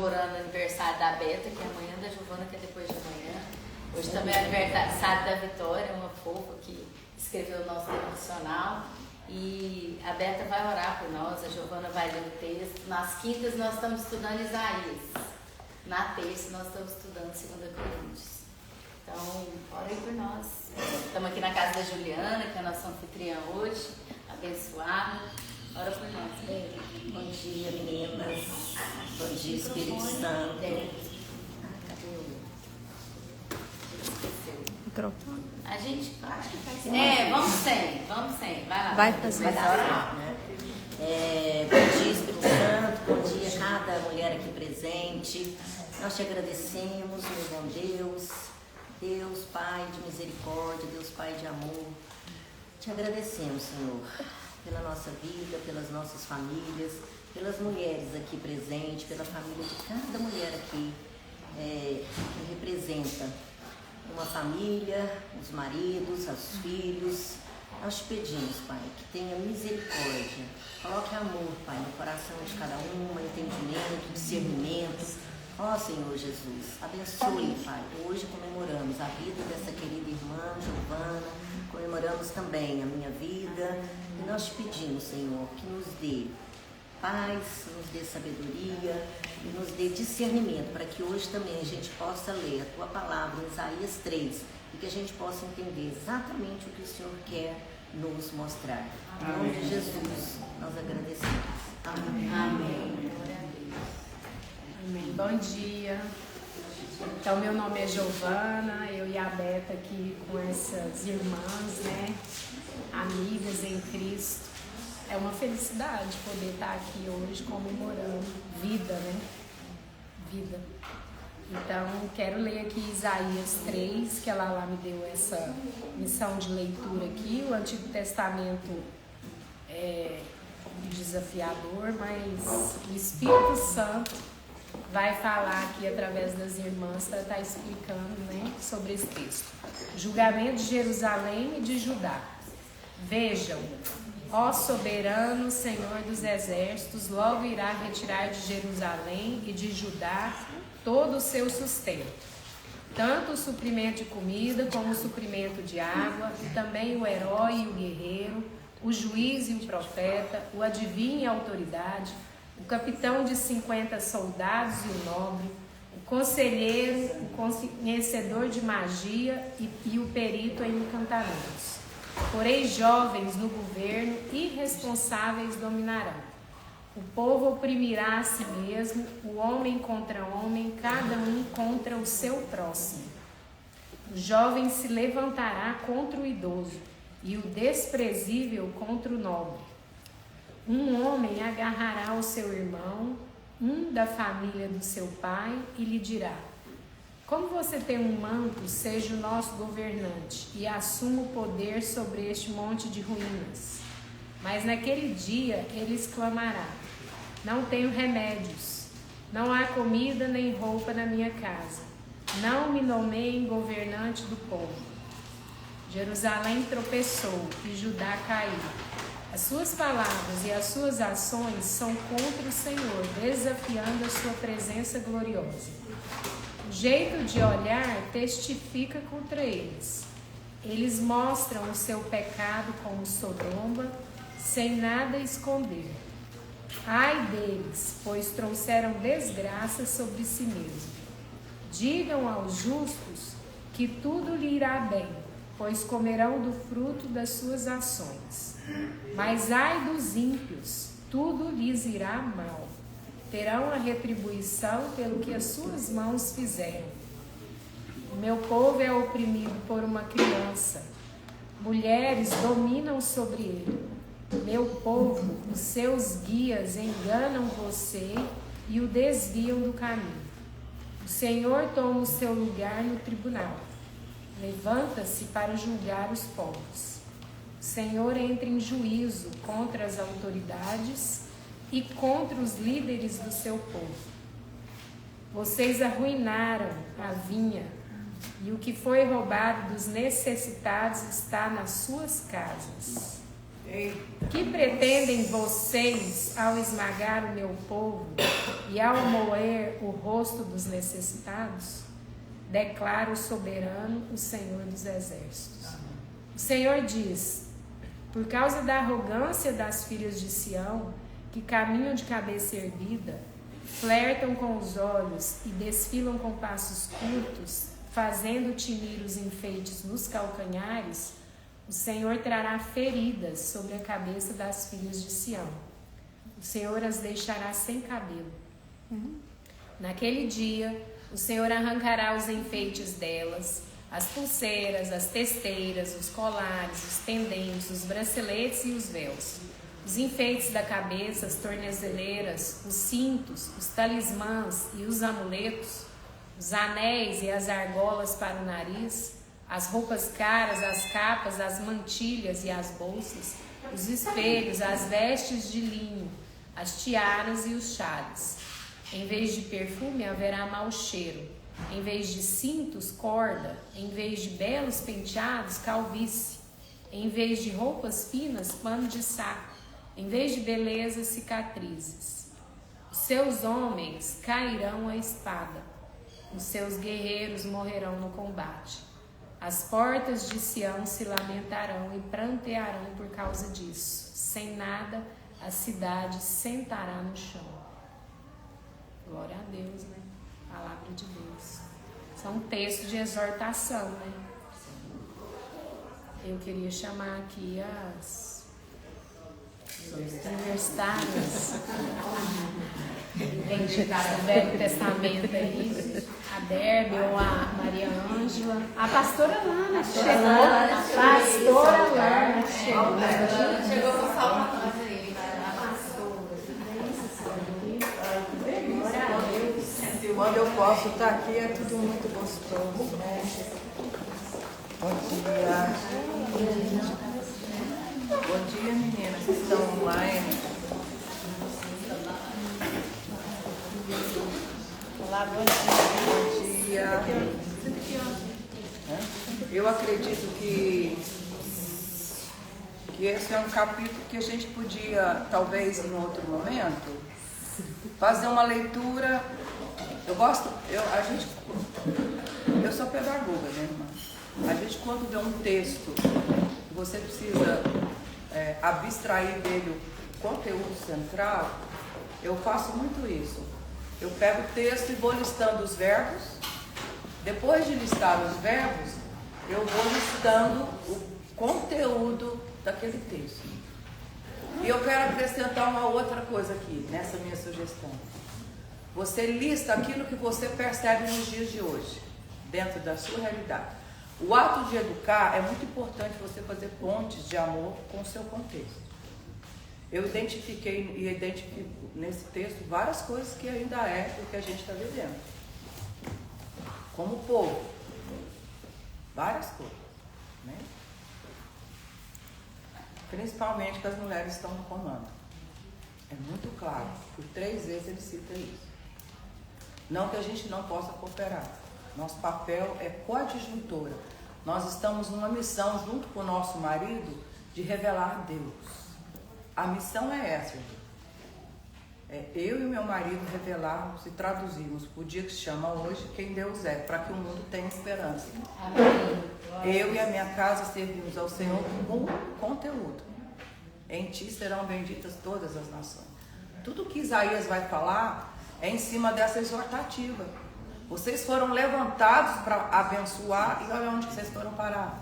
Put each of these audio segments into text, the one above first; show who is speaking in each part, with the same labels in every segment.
Speaker 1: comemorando o aniversário da Beta, que é amanhã, da Giovana, que é depois de amanhã. Hoje também é aniversário da Vitória, uma fofa que escreveu o nosso devocional. E a Beta vai orar por nós, a Giovana vai ler o texto. Nas quintas nós estamos estudando Isaías. Na terça nós estamos estudando 2 Coríntios. Então, orem por nós. Estamos aqui na casa da Juliana, que é a nossa anfitriã hoje, abençoada. Ora por nós, Beta.
Speaker 2: Bom dia, meninas. Bom dia, Espírito Santo. Cadê o
Speaker 3: microfone?
Speaker 1: A gente acho que faz. Vamos sem. Vai lá.
Speaker 3: Vai fazer.
Speaker 2: Bom dia, Espírito Santo. Bom dia a cada mulher aqui presente. Nós te agradecemos, meu bom Deus. Deus, Pai de misericórdia, Deus, Pai de amor. Te agradecemos, Senhor, pela nossa vida, pelas nossas famílias, pelas mulheres aqui presentes, pela família de cada mulher aqui que representa uma família, os maridos, os filhos. Nós te pedimos, Pai, que tenha misericórdia. Coloque amor, Pai, no coração de cada uma, entendimento, discernimento. Ó Senhor Jesus, abençoe, Pai. Hoje comemoramos a vida dessa querida irmã Giovana, comemoramos também a minha vida. E nós te pedimos, Senhor, que nos dê paz, nos dê sabedoria e nos dê discernimento, para que hoje também a gente possa ler a Tua palavra em Isaías 3 e que a gente possa entender exatamente o que o Senhor quer nos mostrar. Em nome de Jesus, nós agradecemos. Amém.
Speaker 1: Amém.
Speaker 3: Amém. Bom dia. Então, meu nome é Giovana, eu e a Beta aqui com essas irmãs, né? Amigas em Cristo. É uma felicidade poder estar aqui hoje comemorando vida, né? Vida. Então, quero ler aqui Isaías 3, que ela lá me deu essa missão de leitura aqui. O Antigo Testamento é desafiador, mas o Espírito Santo vai falar aqui através das irmãs para estar explicando, né, sobre esse texto. Julgamento de Jerusalém e de Judá. Vejam, ó soberano Senhor dos exércitos, logo irá retirar de Jerusalém e de Judá todo o seu sustento, tanto o suprimento de comida como o suprimento de água, e também o herói e o guerreiro, o juiz e o profeta, o adivinho e a autoridade, o capitão de 50 soldados e o nobre, o conselheiro, o conhecedor de magia e o perito em encantamentos. Porém, jovens no governo, irresponsáveis dominarão. O povo oprimirá a si mesmo, o homem contra homem, cada um contra o seu próximo. O jovem se levantará contra o idoso e o desprezível contra o nobre. Um homem agarrará o seu irmão, um da família do seu pai, e lhe dirá: como você tem um manto, seja o nosso governante e assuma o poder sobre este monte de ruínas. Mas naquele dia ele exclamará: não tenho remédios, não há comida nem roupa na minha casa, não me nomeiem governante do povo. Jerusalém tropeçou e Judá caiu. As suas palavras e as suas ações são contra o Senhor, desafiando a sua presença gloriosa. O jeito de olhar testifica contra eles. Eles mostram o seu pecado como Sodoma, sem nada esconder. Ai deles, pois trouxeram desgraça sobre si mesmos. Digam aos justos que tudo lhe irá bem, pois comerão do fruto das suas ações. Mas ai dos ímpios, tudo lhes irá mal. Terão a retribuição pelo que as suas mãos fizeram. O meu povo é oprimido por uma criança. Mulheres dominam sobre ele. Meu povo, os seus guias enganam você e o desviam do caminho. O Senhor toma o seu lugar no tribunal. Levanta-se para julgar os povos. O Senhor entra em juízo contra as autoridades e contra os líderes do seu povo. Vocês arruinaram a vinha, e o que foi roubado dos necessitados está nas suas casas. Que pretendem vocês ao esmagar o meu povo e ao moer o rosto dos necessitados? Declara o soberano, o Senhor dos exércitos. O Senhor diz: por causa da arrogância das filhas de Sião, que caminham de cabeça erguida, flertam com os olhos e desfilam com passos curtos, fazendo tinir os enfeites nos calcanhares, o Senhor trará feridas sobre a cabeça das filhas de Sião. O Senhor as deixará sem cabelo. Naquele dia, o Senhor arrancará os enfeites delas, as pulseiras, as testeiras, os colares, os pendentes, os braceletes e os véus, os enfeites da cabeça, as tornozeleiras, os cintos, os talismãs e os amuletos, os anéis e as argolas para o nariz, as roupas caras, as capas, as mantilhas e as bolsas, os espelhos, as vestes de linho, as tiaras e os chales. Em vez de perfume haverá mau cheiro, em vez de cintos, corda, em vez de belos penteados, calvície, em vez de roupas finas, pano de saco, em vez de beleza, cicatrizes. Os seus homens cairão à espada, os seus guerreiros morrerão no combate. As portas de Sião se lamentarão e prantearão por causa disso. Sem nada, a cidade sentará no chão. Glória a Deus, né? Palavra de Deus. Isso é um texto de exortação, né? Eu queria chamar aqui as universitárias do Velho Testamento aí, a Derbe ou a Maria Ângela, a pastora Lana chegou, a pastora Lana chegou.
Speaker 1: Chegou com salva aí.
Speaker 4: Quando eu posso estar aqui é tudo muito gostoso, né? Bom dia. Bom dia, meninas que estão online. Olá, bom dia. Bom dia. Eu acredito que esse é um capítulo que a gente podia, talvez em outro momento, fazer uma leitura. Eu sou pedagoga, né, irmã? A gente, quando vê um texto, você precisa abstrair dele o conteúdo central, eu faço muito isso. Eu pego o texto e vou listando os verbos. Depois de listar os verbos, eu vou listando o conteúdo daquele texto. E eu quero acrescentar uma outra coisa aqui, nessa minha sugestão. Você lista aquilo que você percebe nos dias de hoje, dentro da sua realidade. O ato de educar é muito importante você fazer pontes de amor com o seu contexto. Eu identifiquei e identifico nesse texto várias coisas que ainda é o que a gente está vivendo. Como povo. Várias coisas, né? Principalmente que as mulheres estão no comando. É muito claro. Por 3 vezes ele cita isso. Não que a gente não possa cooperar. Nosso papel é coadjutora. Nós estamos numa missão junto com o nosso marido de revelar Deus. A missão é essa. É eu e meu marido revelarmos e traduzirmos o dia que se chama hoje quem Deus é, para que o mundo tenha esperança.
Speaker 1: Amém.
Speaker 4: Eu e a minha casa servimos ao Senhor com conteúdo. Em ti serão benditas todas as nações. Tudo que Isaías vai falar é em cima dessa exortativa. Vocês foram levantados para abençoar e olha onde vocês foram parar.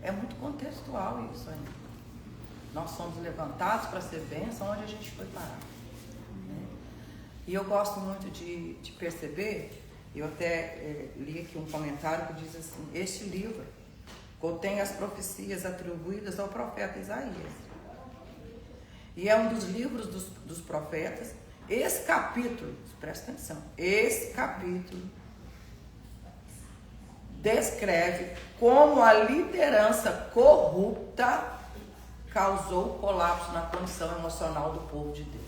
Speaker 4: É muito contextual isso ainda. Nós somos levantados para ser bênção, onde a gente foi parar. E eu gosto muito de perceber, eu até li aqui um comentário que diz assim: este livro contém as profecias atribuídas ao profeta Isaías. E é um dos livros dos profetas. Esse capítulo, presta atenção, esse capítulo descreve como a liderança corrupta causou colapso na condição emocional do povo de Deus.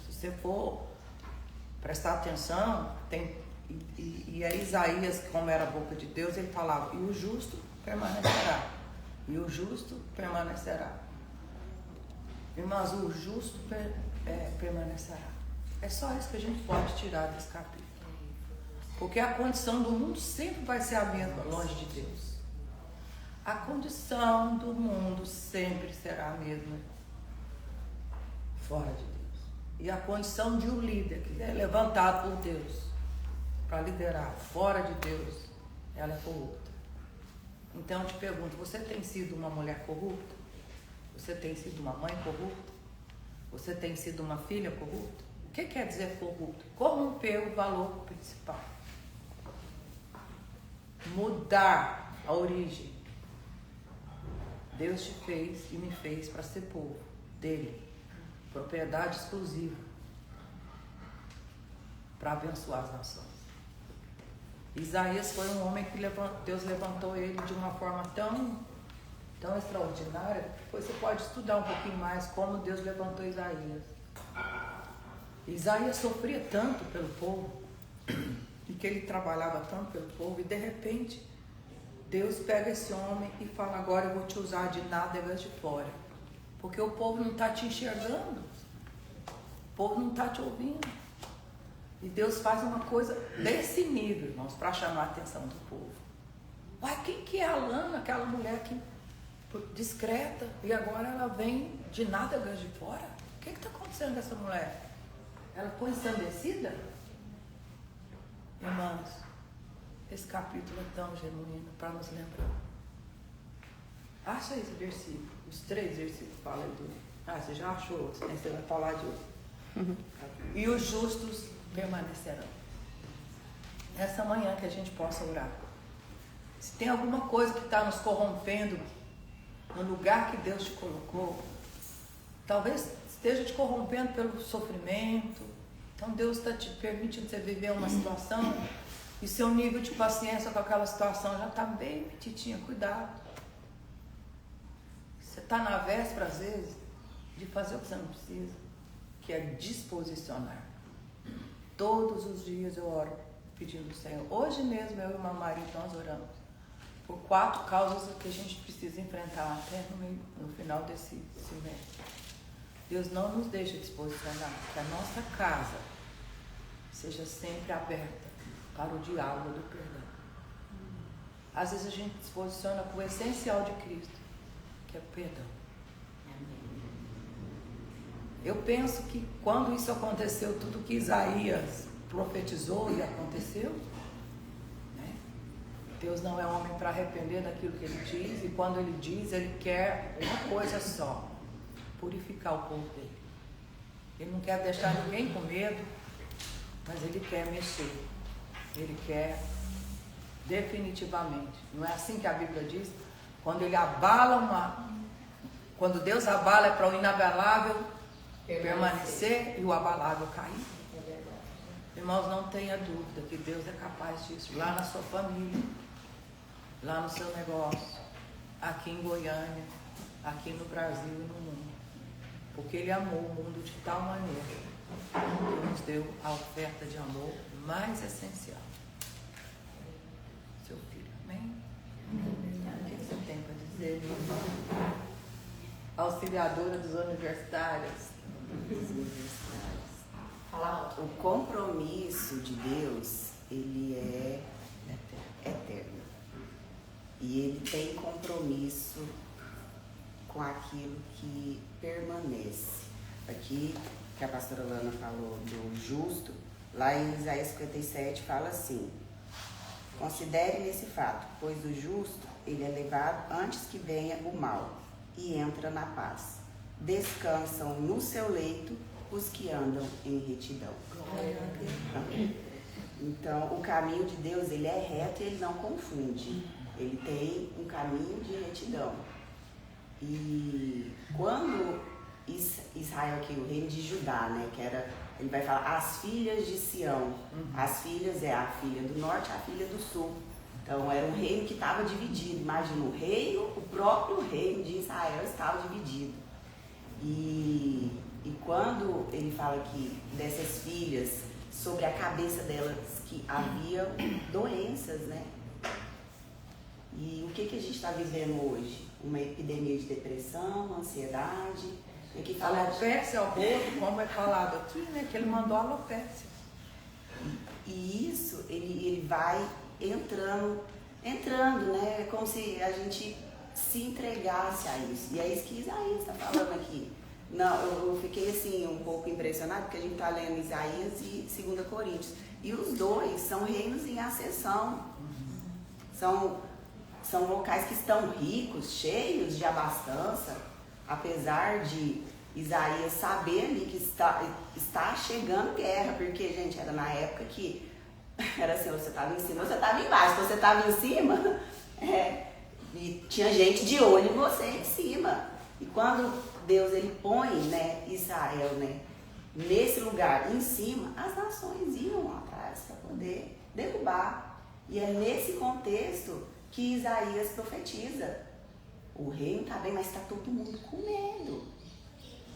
Speaker 4: Se você for prestar atenção, e aí Isaías, como era a boca de Deus, ele falava: e o justo permanecerá. e o justo permanecerá. Irmãos, o justo permanecerá. É só isso que a gente pode tirar desse capítulo. Porque a condição do mundo sempre vai ser a mesma, longe de Deus. A condição do mundo sempre será a mesma, fora de Deus. E a condição de um líder que é levantado por Deus para liderar fora de Deus, ela é corrupta. Então eu te pergunto, você tem sido uma mulher corrupta? Você tem sido uma mãe corrupta? Você tem sido uma filha corrupta? O que quer dizer corrupto? Corromper o valor principal. Mudar a origem. Deus te fez e me fez para ser povo dele. Propriedade exclusiva. Para abençoar as nações. Isaías foi um homem que Deus levantou ele de uma forma tão extraordinária. Depois você pode estudar um pouquinho mais como Deus levantou Isaías. Isaías sofria tanto pelo povo, e que ele trabalhava tanto pelo povo, e de repente Deus pega esse homem e fala: agora eu vou te usar de nádegas de fora, porque o povo não está te enxergando, o povo não está te ouvindo. E Deus faz uma coisa desse nível, irmãos, para chamar a atenção do povo. Uai, quem que é a Lana, aquela mulher que discreta, e agora ela vem de nádegas de fora? O que está acontecendo com essa mulher? Ela foi ensandecida? Irmãos, esse capítulo é tão genuíno para nos lembrar. Acha esse versículo, os 3 versículos que falam do... você já achou? Você vai falar de outro. E os justos permanecerão. Essa manhã que a gente possa orar. Se tem alguma coisa que está nos corrompendo no lugar que Deus te colocou, talvez esteja te corrompendo pelo sofrimento. Então Deus está te permitindo você viver uma situação e seu nível de paciência com aquela situação já está bem petitinha. Cuidado. Você está na véspera, às vezes, de fazer o que você não precisa, que é disposicionar. Todos os dias eu oro pedindo ao Senhor. Hoje mesmo eu e meu marido nós oramos por 4 causas que a gente precisa enfrentar até no final desse semestre. Deus não nos deixa disposicionar, que a nossa casa seja sempre aberta para o diálogo do perdão. Às vezes a gente se posiciona com o essencial de Cristo, que é o perdão. Eu penso que quando isso aconteceu, tudo que Isaías profetizou e aconteceu, né? Deus não é homem para arrepender daquilo que ele diz, e quando ele diz, ele quer uma coisa só: purificar o povo dele. Ele não quer deixar ninguém com medo, mas ele quer mexer. Ele quer definitivamente. Não é assim que a Bíblia diz? Quando ele abala quando Deus abala, é para o inabalável permanecer e o abalável cair. Irmãos, não tenha dúvida que Deus é capaz disso. Lá na sua família, lá no seu negócio, aqui em Goiânia, aqui no Brasil e no mundo. Porque Ele amou o mundo de tal maneira que nos deu a oferta de amor mais essencial. Seu filho, amém? O que você tem para dizer, meu irmão? Auxiliadora dos universitários.
Speaker 5: O compromisso de Deus, ele é eterno. E ele tem compromisso com aquilo que permanece. Aqui, que a pastora Lana falou do justo, lá em Isaías 57 fala assim: considere nesse fato, pois o justo, ele é levado antes que venha o mal, e entra na paz. Descansam no seu leito os que andam em retidão. Então, o caminho de Deus, ele é reto e ele não confunde. Ele tem um caminho de retidão. E quando Israel, que é o reino de Judá, né, que era, ele vai falar as filhas de Sião. As filhas é a filha do norte e a filha do sul. Então, era um reino que estava dividido. Imagina, o próprio reino de Israel estava dividido. E quando ele fala que dessas filhas, sobre a cabeça delas que havia doenças, né? E o que a gente está vivendo hoje? Uma epidemia de depressão, ansiedade. Que fala
Speaker 4: Alopécia ao rodo, como é falado aqui, né? Que ele mandou alopécia.
Speaker 5: E isso, ele vai entrando, né? É como se a gente se entregasse a isso. E é isso que Isaías está falando aqui. Não, eu fiquei assim um pouco impressionada, porque a gente está lendo Isaías e 2 Coríntios. E os dois são reinos em ascensão. São locais que estão ricos, cheios de abastança, apesar de Isaías saber ali que está chegando guerra, porque, gente, era na época que era assim, você estava em cima, você estava embaixo, você estava em cima, e tinha gente de olho em você em cima. E quando Deus ele põe, né, Israel, né, nesse lugar em cima, as nações iam atrás para poder derrubar. E é nesse contexto que Isaías profetiza. O reino está bem, mas está todo mundo com medo.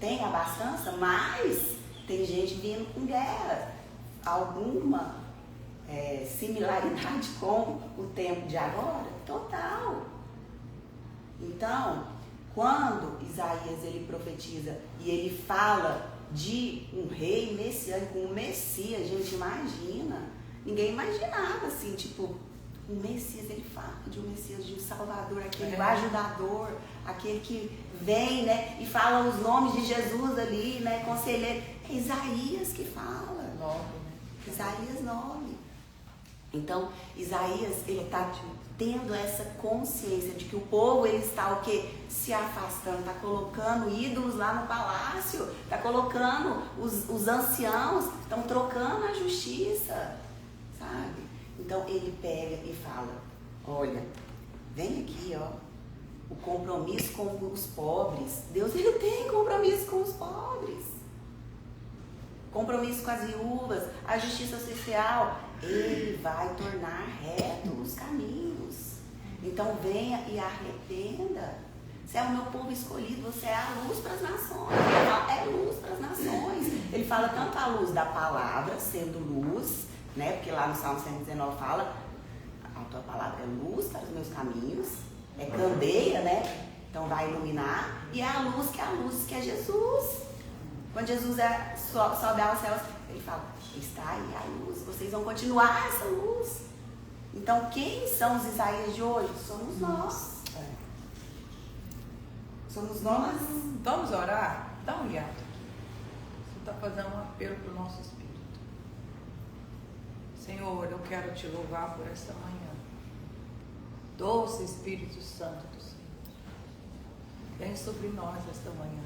Speaker 5: Tem abastança, mas tem gente vindo com guerra. Alguma similaridade com o tempo de agora? Total. Então, quando Isaías ele profetiza e ele fala de um rei messiânico, um Messias, gente, imagina. Ninguém imaginava assim, tipo, o Messias, ele fala de um Messias, de um Salvador, aquele ajudador, aquele que vem, né, e fala os nomes de Jesus ali, né, conselheiro. É Isaías que fala.
Speaker 4: 9, né?
Speaker 5: Isaías 9. Então, Isaías, ele está tendo essa consciência de que o povo, ele está o quê? Se afastando, está colocando ídolos lá no palácio, está colocando os anciãos, estão trocando a justiça, sabe? Então ele pega e fala, olha, vem aqui, ó, o compromisso com os pobres. Deus, ele tem compromisso com os pobres. Compromisso com as viúvas, a justiça social. Ele vai tornar retos os caminhos. Então venha e arrependa. Você é o meu povo escolhido, você é a luz para as nações. Ele fala, é luz para as nações. Ele fala tanto a luz da palavra, sendo luz, né? Porque lá no Salmo 119 fala, a tua palavra é luz para os meus caminhos, é candeia, né? Então vai iluminar. E é a luz que é Jesus. Quando Jesus sobe aos céus, ele fala, está aí a luz, vocês vão continuar essa luz. Então quem são os Isaías de hoje? Somos nós. Somos nós.
Speaker 4: Vamos orar? Dá um hiato aqui. Você está fazendo um apelo para o nosso espírito. Senhor, eu quero te louvar por esta manhã. Doce Espírito Santo do Senhor, vem sobre nós esta manhã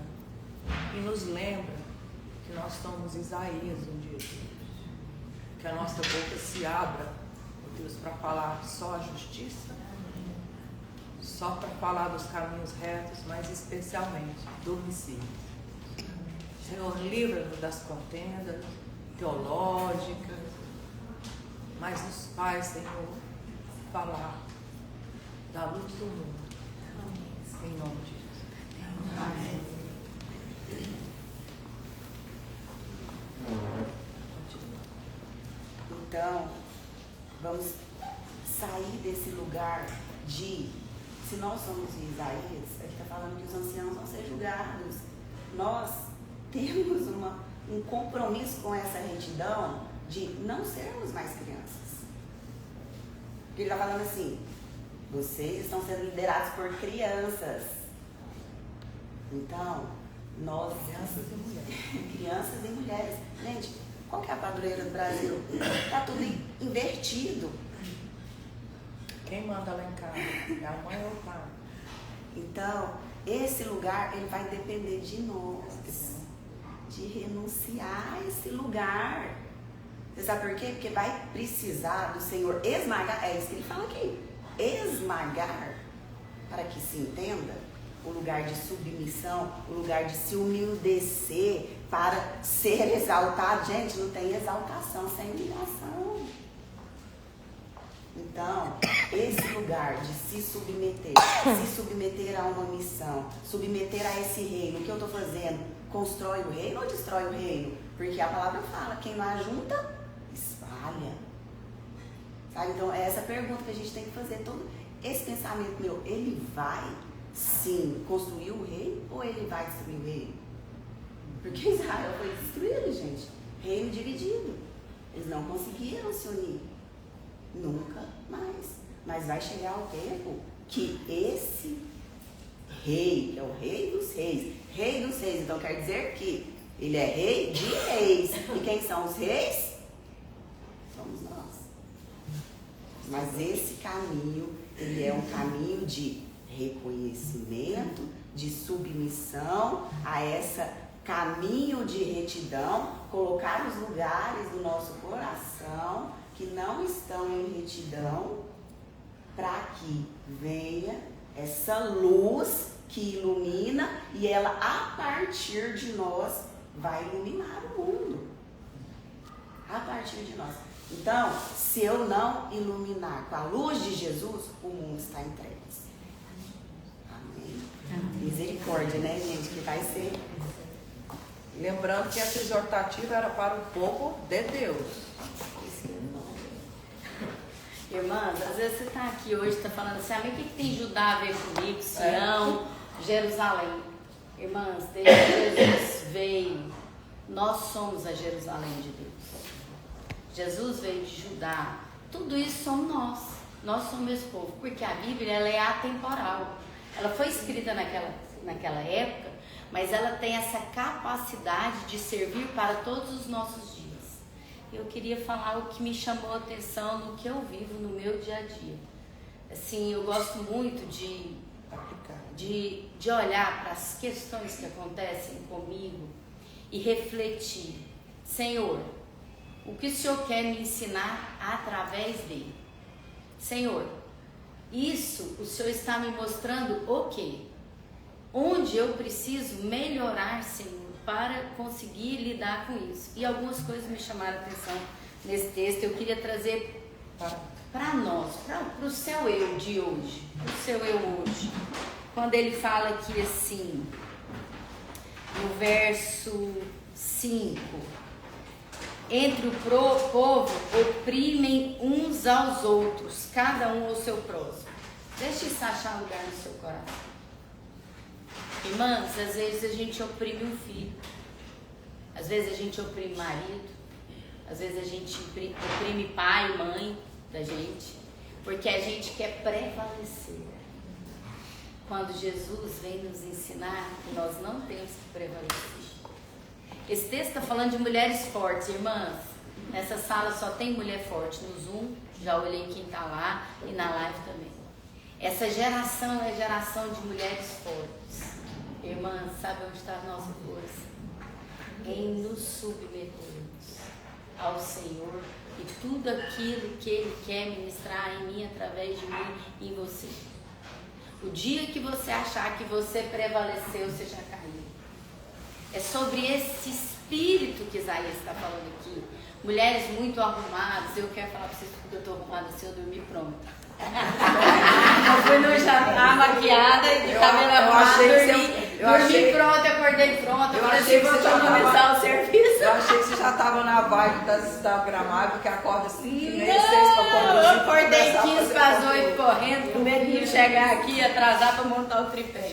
Speaker 4: e nos lembra que nós somos Isaías um dia. Que a nossa boca se abra, ó Deus, para falar só a justiça, só para falar dos caminhos retos, mas especialmente do homicídio. Senhor, livra-nos das contendas teológicas, mas nos faz, Senhor, falar da luz do mundo. Em nome de Jesus. Amém.
Speaker 5: Então, vamos sair desse lugar de, se nós somos Isaías, ele está falando que os anciãos vão ser julgados. Nós temos um compromisso com essa retidão de não sermos mais crianças. Porque ele está falando assim, vocês estão sendo liderados por crianças. Então, nós, crianças e mulheres. Gente, qual que é a padroeira do Brasil? Está tudo invertido.
Speaker 4: Quem manda lá em casa? É a mãe ou o pai?
Speaker 5: Então, esse lugar, ele vai depender de nós. De renunciar a esse lugar. Você sabe por quê? Porque vai precisar do Senhor esmagar, é isso que ele fala aqui, esmagar, para que se entenda, o lugar de submissão, o lugar de se humildecer para ser exaltado. Gente, não tem exaltação sem humilhação. Então, esse lugar de se submeter a uma missão, submeter a esse reino, o que eu estou fazendo? Constrói o reino ou destrói o reino? Porque a palavra fala, quem não ajunta, espalha. Sabe? Então, é essa pergunta que a gente tem que fazer. esse pensamento meu, ele vai sim construir o reino ou ele vai destruir o reino? Porque Israel foi destruído, gente. Reino dividido. Eles não conseguiram se unir. Nunca mais. Mas vai chegar o tempo que esse rei, que é o rei dos reis, então quer dizer que ele é rei de reis. E quem são os reis? Somos nós. Mas esse caminho, ele é um caminho de reconhecimento, de submissão a esse caminho de retidão, colocar os lugares do nosso coração que não estão em retidão, para que venha essa luz que ilumina e ela, a partir de nós, vai iluminar o mundo. A partir de nós. Então, se eu não iluminar com a luz de Jesus, o mundo está em trevas. Amém? Misericórdia, né, gente? Que vai ser.
Speaker 4: Lembrando que essa exortativa era para o povo de Deus.
Speaker 1: Irmãs, às vezes você está aqui hoje, está falando assim, o que tem Judá a ver comigo, Sião, Jerusalém? Irmãs, desde que Jesus veio, nós somos a Jerusalém de Deus. Jesus veio de Judá, tudo isso somos nós somos esse povo, porque a Bíblia ela é atemporal. Ela foi escrita naquela época, mas ela tem essa capacidade de servir para todos os nossos dias. Eu queria falar o que me chamou a atenção no que eu vivo no meu dia a dia. Assim, eu gosto muito de olhar para as questões que acontecem comigo e refletir. Senhor, o que o Senhor quer me ensinar através dele? Senhor, isso o Senhor está me mostrando o quê? Onde eu preciso melhorar, Senhor, para conseguir lidar com isso. E algumas coisas me chamaram a atenção nesse texto. Eu queria trazer para nós, para o seu eu de hoje, para o seu eu hoje. Quando ele fala aqui assim, no verso 5, entre o povo oprimem uns aos outros, cada um ao seu próximo. Deixe isso achar lugar no seu coração. Irmãs, às vezes a gente oprime um filho, às vezes a gente oprime marido, às vezes a gente oprime pai e mãe da gente, porque a gente quer prevalecer. Quando Jesus vem nos ensinar que nós não temos que prevalecer. Esse texto está falando de mulheres fortes, irmãs. Nessa sala só tem mulher forte, no Zoom, já olhei quem está lá e na live também. Essa geração é a geração de mulheres fortes. Irmãs, sabe onde está a nossa força? Em nos submetermos ao Senhor e tudo aquilo que Ele quer ministrar em mim, através de mim e em você. O dia que você achar que você prevaleceu, você já caiu. É sobre esse espírito que Isaías está falando aqui. Mulheres muito arrumadas. Eu quero falar para vocês que eu estou arrumada assim, eu dormi pronta. Eu fui no jantar maquiada e de cabelo arrumado, dormi pronta, acordei pronta.
Speaker 4: Eu achei que você já
Speaker 1: começar o serviço.
Speaker 4: Eu achei que você já estava na vibe das instagramáveis, porque acorda 5h30, 6
Speaker 1: Não, eu acordei 15 para as 8 correndo, com medo de chegar aqui e atrasar para montar o tripé.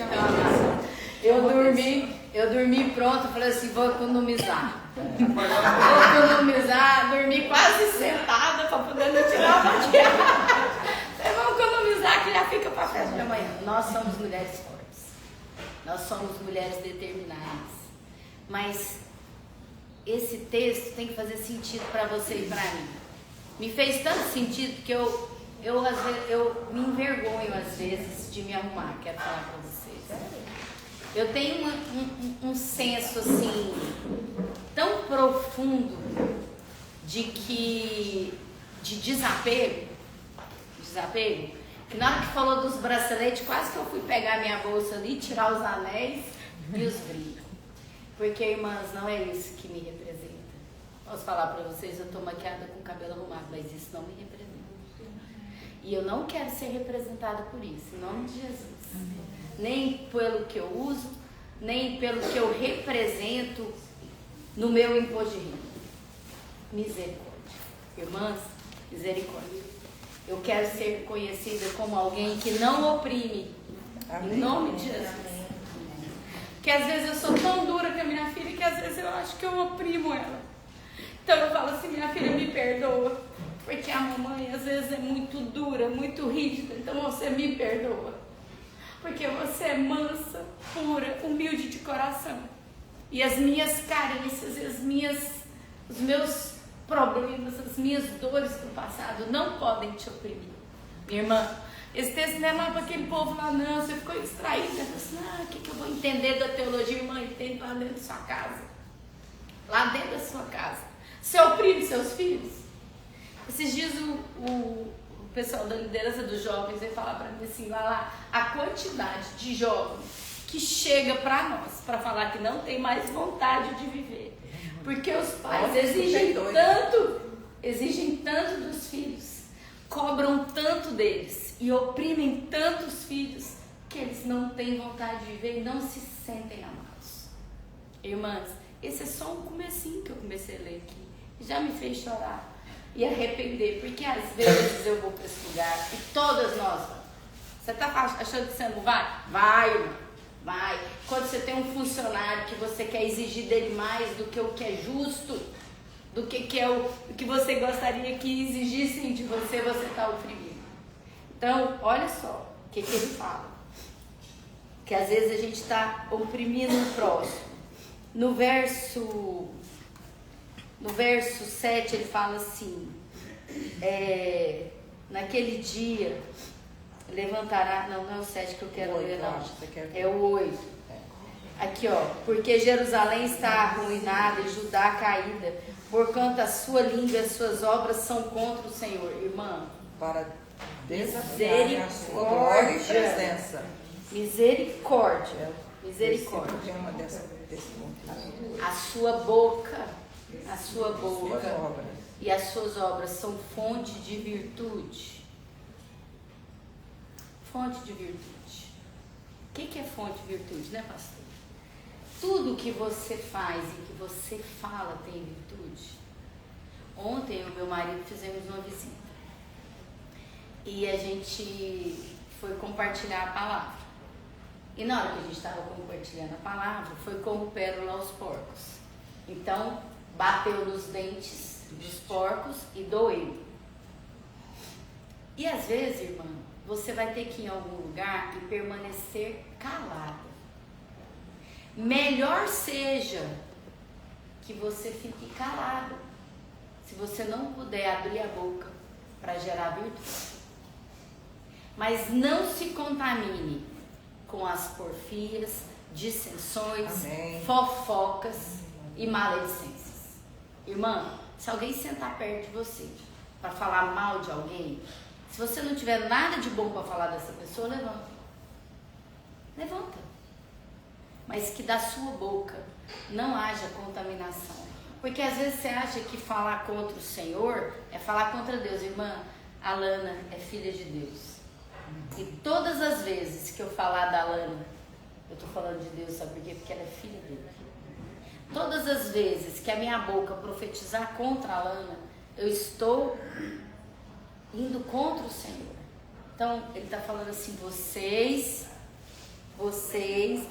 Speaker 1: Eu dormi pronto, falei assim, vou economizar. Dormi quase sentada para poder não tirar a maquiagem. Vamos economizar que já fica para a festa de amanhã. Nós somos mulheres fortes. Nós somos mulheres determinadas. Mas esse texto tem que fazer sentido para você e para mim. Me fez tanto sentido que eu me envergonho às vezes de me arrumar. Quero falar para vocês. Eu tenho um senso assim tão profundo de desapego, que na hora que falou dos braceletes, quase que eu fui pegar minha bolsa ali, tirar os anéis e os brincos. Porque, irmãs, não é isso que me representa. Posso falar para vocês, eu estou maquiada com o cabelo arrumado, mas isso não me representa. E eu não quero ser representada por isso, em nome de Jesus. Nem pelo que eu uso, nem pelo que eu represento no meu imposto de renda. Misericórdia. Irmãs, misericórdia. Eu quero ser conhecida como alguém que não oprime.
Speaker 4: Amém.
Speaker 1: Em nome de Jesus. Porque às vezes eu sou tão dura com a minha filha que às vezes eu acho que eu oprimo ela. Então eu falo assim, minha filha, me perdoa. Porque a mamãe às vezes é muito dura, muito rígida. Então você me perdoa. Porque você é mansa, pura, humilde de coração. E as minhas carências, os meus problemas, as minhas dores do passado não podem te oprimir. Minha irmã, esse texto não é lá para aquele povo lá não, você ficou distraída, assim, o que eu vou entender da teologia? Irmã, entende lá dentro da sua casa. Lá dentro da sua casa. Você oprime seus filhos? Esses dias o pessoal da liderança dos jovens veio falar para mim assim, vai lá, a quantidade de jovens que chega para nós, para falar que não tem mais vontade de viver. Porque os pais exigem tanto dos filhos, cobram tanto deles e oprimem tanto os filhos que eles não têm vontade de viver e não se sentem amados. Irmãs, esse é só um comecinho que eu comecei a ler aqui. Já me fez chorar e arrepender, porque às vezes eu vou para esse lugar e todas nós vamos. Você está achando que você não vai? Vai, irmã, vai. Quando você tem um funcionário que você quer exigir dele mais do que o que é justo, do que é o que você gostaria que exigissem de você, você está oprimindo. Então, olha só o que ele fala. Que às vezes a gente está oprimindo o próximo. No verso 7 ele fala assim, naquele dia levantará, não é o 7 que eu quero ler não, é o 8. Aqui ó, porque Jerusalém está arruinada e Judá caída, porquanto a sua língua e as suas obras são contra o Senhor. Irmã,
Speaker 4: para desafiar a sua glória e presença.
Speaker 1: Misericórdia. A sua boca e as suas obras são fonte de virtude. Fonte de virtude. O que é fonte de virtude, né, pastor? Tudo que você faz e que você fala tem virtude. Ontem eu e meu marido fizemos uma visita e a gente foi compartilhar a palavra. E na hora que a gente estava compartilhando a palavra, foi como pérola aos porcos. Então, bateu nos dentes dos porcos e doeu. E às vezes, irmã, você vai ter que ir em algum lugar e permanecer calada. Melhor seja que você fique calada, se você não puder abrir a boca para gerar virtude. Mas não se contamine com as porfias, dissensões, amém, fofocas e maledicências. Irmã, se alguém sentar perto de você para falar mal de alguém, se você não tiver nada de bom para falar dessa pessoa, levanta. Mas que da sua boca não haja contaminação. Porque às vezes você acha que falar contra o Senhor é falar contra Deus. Irmã, a Lana é filha de Deus. E todas as vezes que eu falar da Lana, eu estou falando de Deus, sabe por quê? Porque ela é filha dele. Todas as vezes que a minha boca profetizar contra a Lana, eu estou indo contra o Senhor. Então, ele está falando assim, vocês,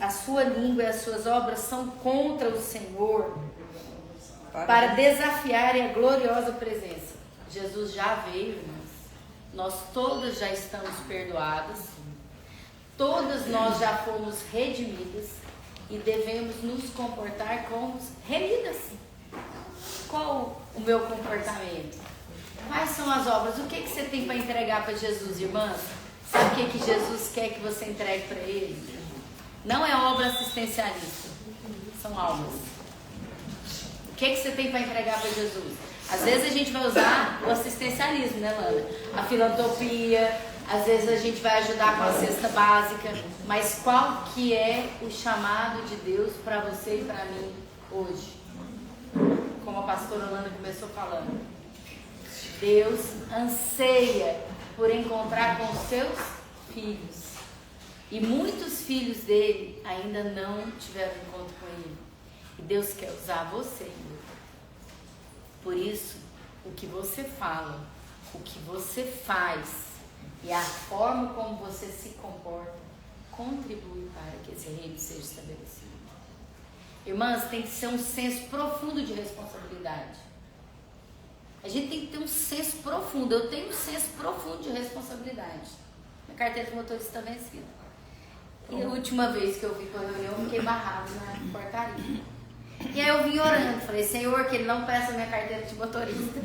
Speaker 1: a sua língua e as suas obras são contra o Senhor, para desafiarem a gloriosa presença. Jesus já veio, irmãs. Nós todas já estamos perdoadas, todas nós já fomos redimidas e devemos nos comportar como remidas. Qual o meu comportamento? Quais são as obras? O que você tem para entregar para Jesus, irmãs? Sabe o que Jesus quer que você entregue para Ele? Não é obra assistencialista, são almas. O que você tem para entregar para Jesus? Às vezes a gente vai usar o assistencialismo, né, Lana? A filantropia, às vezes a gente vai ajudar com a cesta básica, mas qual que é o chamado de Deus para você e para mim hoje? Como a pastora Lana começou falando, Deus anseia por encontrar com seus filhos. E muitos filhos dele ainda não tiveram encontro com ele. E Deus quer usar você. Por isso, o que você fala o que você faz e a forma como você se comporta contribui para que esse reino seja estabelecido. Irmãs, tem que ser um senso profundo de responsabilidade. A gente tem que ter um senso profundo. Eu tenho um senso profundo de responsabilidade. Minha carteira de motorista está vencida. E a última vez que eu vim para a reunião, eu fiquei barrado na portaria. E aí eu vim orando, falei, Senhor, que ele não peça minha carteira de motorista.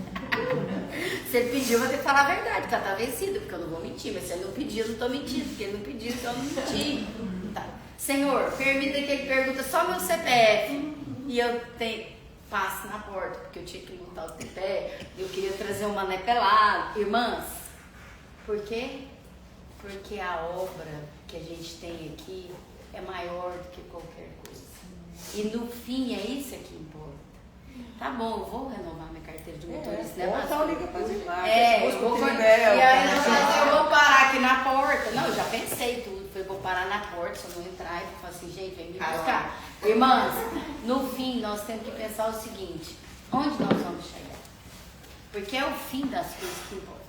Speaker 1: Se ele pediu, eu vou ter que falar a verdade, porque ela está vencida, porque eu não vou mentir. Mas se ele não pediu, eu não estou mentindo, porque ele não pediu, então eu não menti. Tá. Senhor, permita que ele pergunte só meu CPF. E eu passo na porta, porque eu tinha que montar o tripé, eu queria trazer um mané pelado. Irmãs, por quê? Porque a obra que a gente tem aqui é maior do que qualquer coisa. E no fim é isso que importa. Tá bom, eu vou renovar minha carteira de motorista, né? Mas
Speaker 4: então liga para as imagens.
Speaker 1: E aí eu vou parar aqui na porta. Não, eu já pensei tudo. Falei, vou parar na porta, se eu não entrar, e vou falar assim, gente, vem me buscar. Irmãs, no fim nós temos que pensar o seguinte, onde nós vamos chegar? Porque é o fim das coisas que importam.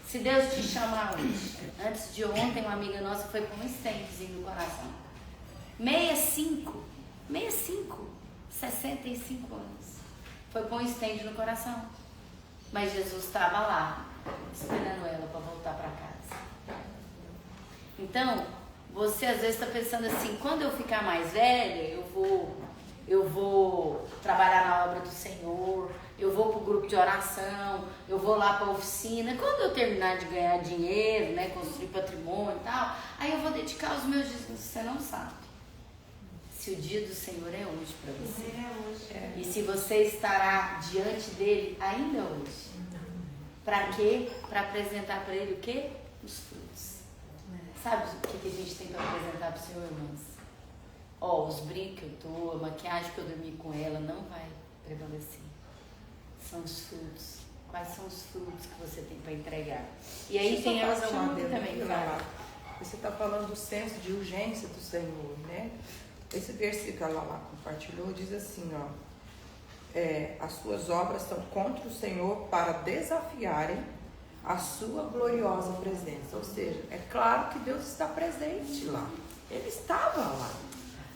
Speaker 1: Se Deus te chamar hoje, antes de ontem uma amiga nossa foi com um stentezinho no coração. 65, 65 anos. Foi com um stent no coração. Mas Jesus estava lá, esperando ela para voltar para casa. Então, você às vezes está pensando assim, quando eu ficar mais velha, eu vou trabalhar na obra do Senhor, eu vou para o grupo de oração, eu vou lá para a oficina. Quando eu terminar de ganhar dinheiro, né, construir patrimônio e tal, aí eu vou dedicar os meus dias. Você não sabe se o dia do Senhor é hoje para você. E se você estará diante dele ainda hoje. Para quê? Para apresentar para ele o quê? Os frutos. Sabe o que a gente tem para apresentar para o Senhor, irmãs? Os brincos que eu tô, a maquiagem que eu dormi com ela não vai prevalecer. São os frutos. Quais são os frutos que você tem para entregar? E aí tem a também, claro.
Speaker 4: Você está falando do senso de urgência do Senhor, né? Esse versículo que ela lá compartilhou diz assim, as suas obras são contra o Senhor para desafiarem a sua gloriosa presença. Ou seja, é claro que Deus está presente lá. Ele estava lá.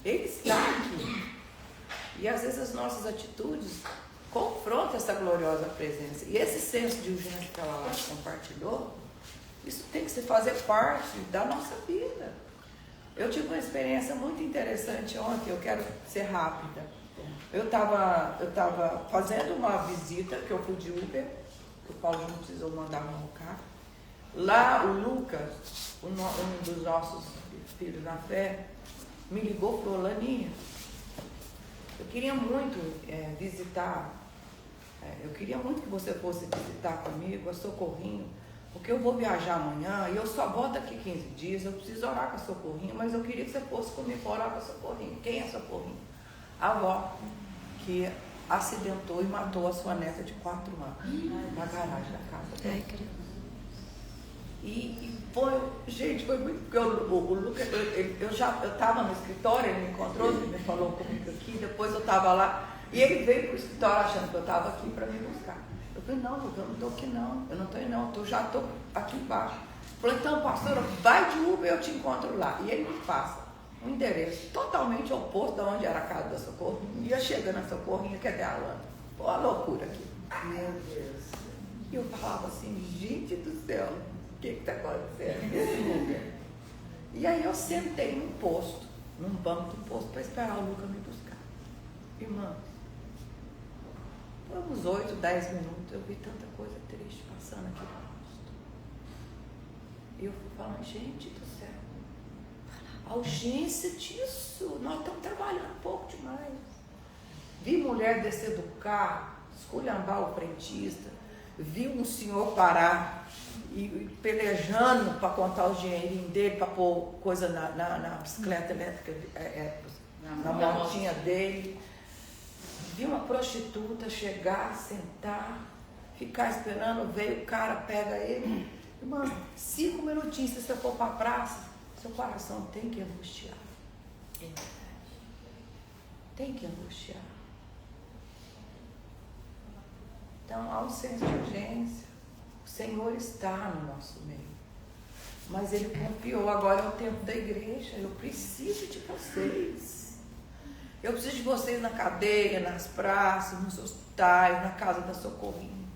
Speaker 4: Ele está aqui. E às vezes as nossas atitudes confrontam essa gloriosa presença. E esse senso de urgência que ela lá compartilhou, isso tem que se fazer parte da nossa vida. Eu tive uma experiência muito interessante ontem, eu quero ser rápida. Eu estava fazendo uma visita, que eu fui de Uber, o Paulo não precisou mandar um carro. Lá o Lucas, um dos nossos filhos na fé, me ligou e falou, Laninha, eu queria muito visitar, eu queria muito que você fosse visitar comigo a Socorrinho, porque eu vou viajar amanhã e eu só volto daqui 15 dias, eu preciso orar com a Socorrinho, mas eu queria que você fosse comigo orar com a Socorrinho. Quem é Socorrinho? A avó, que acidentou e matou a sua neta de 4 anos na garagem da casa dela. E foi muito, porque o Lucas, eu estava no escritório, ele me encontrou, ele me falou comigo aqui, depois eu estava lá, e ele veio para o escritório achando que eu estava aqui para me buscar. Eu falei, não, Lucas, eu não estou aqui não, eu não estou aí não, eu já estou aqui embaixo. Eu falei, então, pastora, vai de Uber, eu te encontro lá. E ele me passa um endereço totalmente oposto de onde era a casa da Socorrinha. Ia chegando na Socorrinha, cadê a Alana? Pô, a loucura aqui. Meu Deus. E eu falava assim, gente do céu, o que está acontecendo nesse lugar? E aí eu sentei num posto, num banco do posto, para esperar o Lucas me buscar. Irmã, por uns 8, 10 minutos, eu vi tanta coisa triste passando aqui no posto. E eu fui falando, gente do céu, a urgência disso, nós estamos trabalhando pouco demais. Vi mulher descer do carro, esculhambar o frentista, vi um senhor parar e pelejando para contar os dinheirinhos dele, para pôr coisa na bicicleta elétrica, na motinha dele. Vi uma prostituta chegar, sentar, ficar esperando, veio o cara, pega ele. Irmã, 5 minutinhos, se você for para a praça, seu coração tem que angustiar. Tem que angustiar. Então, há um senso de urgência. O Senhor está no nosso meio. Mas Ele confiou, agora é o tempo da igreja. Eu preciso de vocês. Eu preciso de vocês na cadeia, nas praças, nos hospitais, na casa da Socorrinha.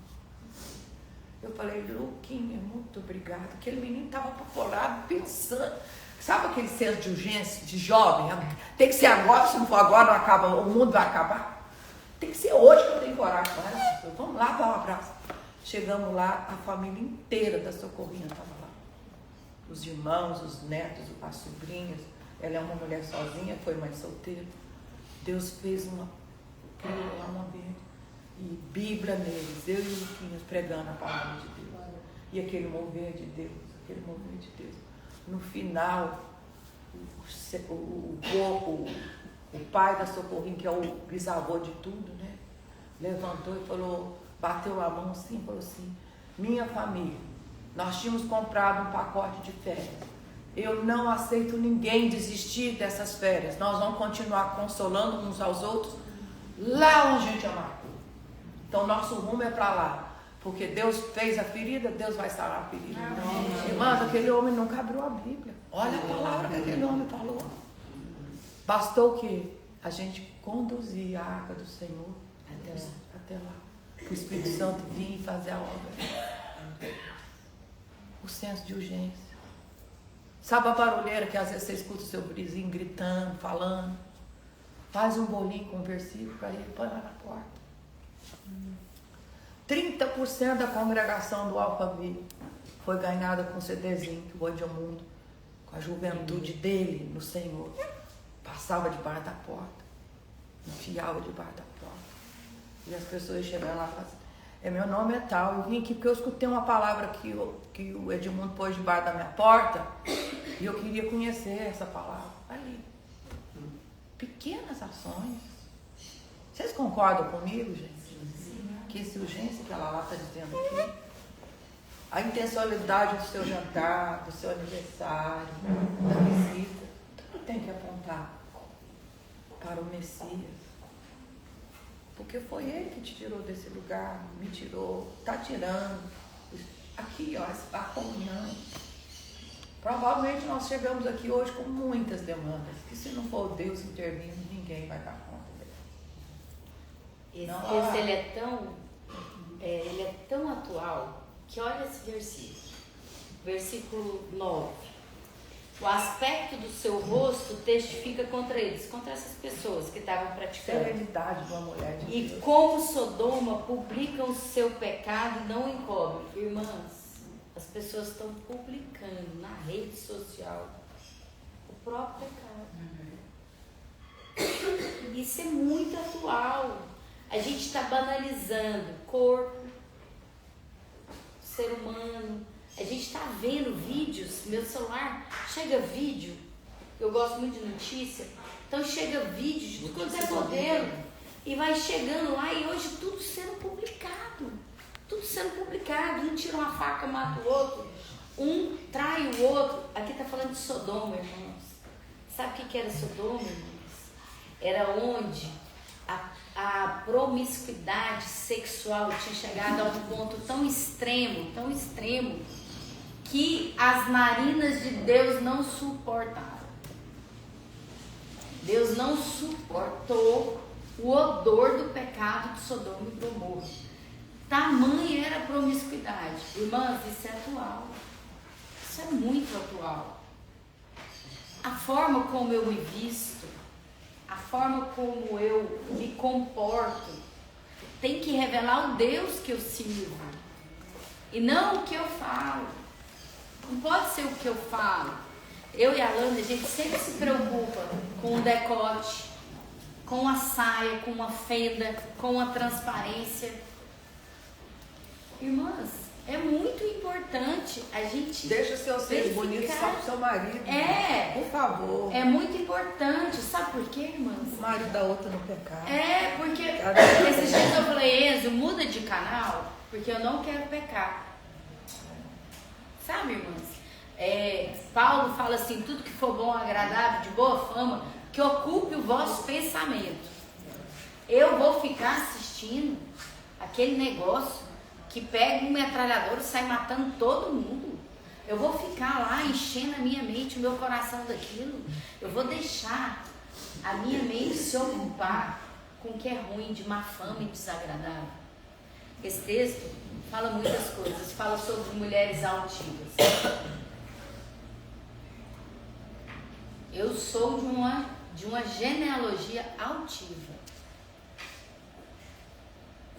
Speaker 4: Eu falei, Luquinha, muito obrigada. Aquele menino estava apavorado, pensando. Sabe aquele senso de urgência, de jovem? Tem que ser agora, se não for agora, não acaba, o mundo vai acabar. Tem que ser hoje que eu tenho que orar com ela. Vamos lá dar um abraço. Chegamos lá, a família inteira da Socorrinha estava lá. Os irmãos, os netos, as sobrinhas. Ela é uma mulher sozinha, foi mãe solteira. Deus fez uma vez. E Bíblia neles, eu e o Luquinhas pregando a palavra de Deus. E aquele mover de Deus, No final, o pai da Socorrinha, que é o bisavô de tudo, né? Levantou e falou, bateu a mão assim e falou assim, minha família, nós tínhamos comprado um pacote de férias. Eu não aceito ninguém desistir dessas férias. Nós vamos continuar consolando uns aos outros lá onde a gente amar. Então, nosso rumo é para lá. Porque Deus fez a ferida, Deus vai sarar a ferida. Irmãs, aquele homem nunca abriu a Bíblia. Olha a palavra que aquele homem falou. Bastou que a gente conduzir a arca do Senhor até lá. Que o Espírito Santo vinha e fazer a obra. O senso de urgência. Sabe a barulheira que às vezes você escuta o seu vizinho gritando, falando? Faz um bolinho com um versículo para ele, põe lá na porta. 30% da congregação do Alphaville foi ganhada com um CDzinho que o Edmundo, com a juventude dele no Senhor, passava debaixo da porta, enfiava debaixo da porta. E as pessoas chegaram lá e falavam assim, meu nome é tal, eu vim aqui porque eu escutei uma palavra que o Edmundo pôs debaixo da minha porta e eu queria conhecer essa palavra. Aí, pequenas ações. Vocês concordam comigo, gente? Que essa urgência que ela lá está dizendo aqui, a intencionalidade do seu jantar, do seu aniversário, da visita, tudo tem que apontar para o Messias. Porque foi Ele que te tirou desse lugar, me tirou, está tirando. Aqui, ó, a comunhão. Provavelmente nós chegamos aqui hoje com muitas demandas, que se não for Deus intervindo, ninguém vai dar conta dele.
Speaker 1: Esse ele é tão atual que olha esse versículo 9. O aspecto do seu rosto testifica contra eles, contra essas pessoas que estavam praticando.
Speaker 4: Serenidade de uma mulher de Deus.
Speaker 1: E como Sodoma publicam o seu pecado e não encobrem. Irmãs, as pessoas estão publicando na rede social o próprio pecado. Isso é muito atual. A gente está banalizando o corpo, o ser humano. A gente está vendo vídeos, meu celular chega vídeo, eu gosto muito de notícia, então chega vídeo de tudo quanto é modelo e vai chegando lá e hoje tudo sendo publicado. Um tira uma faca, mata o outro, um trai o outro. Aqui está falando de Sodoma, irmãos. Sabe o que era Sodoma, irmãos? Era onde a promiscuidade sexual tinha chegado a um ponto tão extremo, que as narinas de Deus não suportaram. Deus não suportou o odor do pecado de Sodoma e Gomorra. Tamanha era a promiscuidade. Irmãs, isso é atual. Isso é muito atual. A forma como eu me visto, a forma como eu me comporto, tem que revelar o Deus que eu sirvo. E não o que eu falo. Não pode ser o que eu falo. Eu e a Alana, a gente sempre se preocupa com o decote, com a saia, com a fenda, com a transparência. Irmãs, é muito importante a gente
Speaker 4: deixa seu ser bonito só pro seu marido. Por favor.
Speaker 1: É muito importante. Sabe por quê, irmãs?
Speaker 4: O marido da outra no pecado.
Speaker 1: Porque esses dias eu falei, Enzo, muda de canal, porque eu não quero pecar. Sabe, irmãs? Paulo fala assim, tudo que for bom, agradável, de boa fama, que ocupe o vosso pensamento. Eu vou ficar assistindo aquele negócio que pega uma metralhadora e sai matando todo mundo. Eu vou ficar lá enchendo a minha mente, o meu coração daquilo. Eu vou deixar a minha mente se ocupar com o que é ruim, de má fama e desagradável. Esse texto fala muitas coisas, fala sobre mulheres altivas. Eu sou de uma genealogia altiva.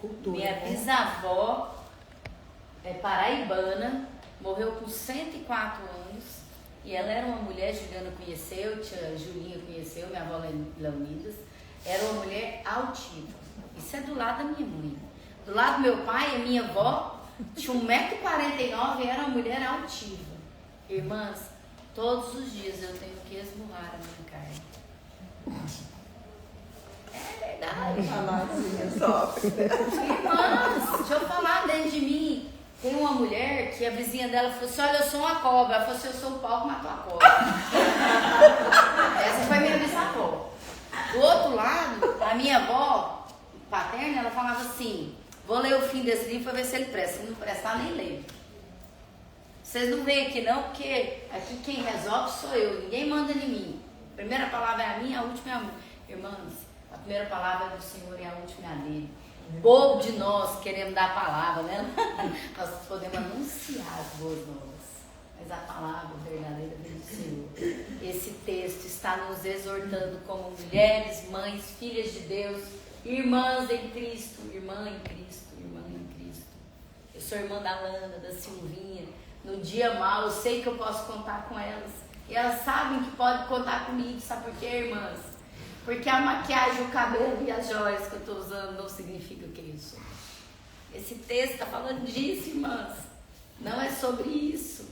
Speaker 4: Cultura.
Speaker 1: Minha bisavó é paraibana, morreu com 104 anos, e ela era uma mulher, Juliana conheceu, tia Julinha conheceu, minha avó Leonidas, era uma mulher altiva. Isso é do lado da minha mãe. Do lado do meu pai, a minha avó tinha 1,49 m e era uma mulher altiva. Irmãs, todos os dias eu tenho que esmurrar a minha carne. É verdade.
Speaker 4: Falazinha sofre.
Speaker 1: Irmãs, deixa eu falar dentro de mim. Tem uma mulher que a vizinha dela falou assim: olha, eu sou uma cobra. Ela falou assim: eu sou o pau que matou a cobra. Essa foi minha bisavó. Do outro lado, a minha avó paterna, ela falava assim: vou ler o fim desse livro para ver se ele presta. Se não prestar, nem leio. Vocês não veem aqui não, porque aqui quem resolve sou eu. Ninguém manda em mim. A primeira palavra é a minha, a última é a minha. Irmãs, a primeira palavra é do Senhor e a última é a dele. Bobo de nós queremos dar a palavra, né? Nós podemos anunciar as boas novas, mas a palavra verdadeira vem do Senhor. Esse texto está nos exortando como mulheres, mães, filhas de Deus, irmãs em Cristo, irmã em Cristo, irmã em Cristo. Eu sou irmã da Lana, da Silvinha. No dia mal, eu sei que eu posso contar com elas. E elas sabem que podem contar comigo. Sabe por quê, irmãs? Porque a maquiagem, o cabelo e as joias que eu estou usando não significa que eu sou. Esse texto está falando disso, irmãs. Não é sobre isso.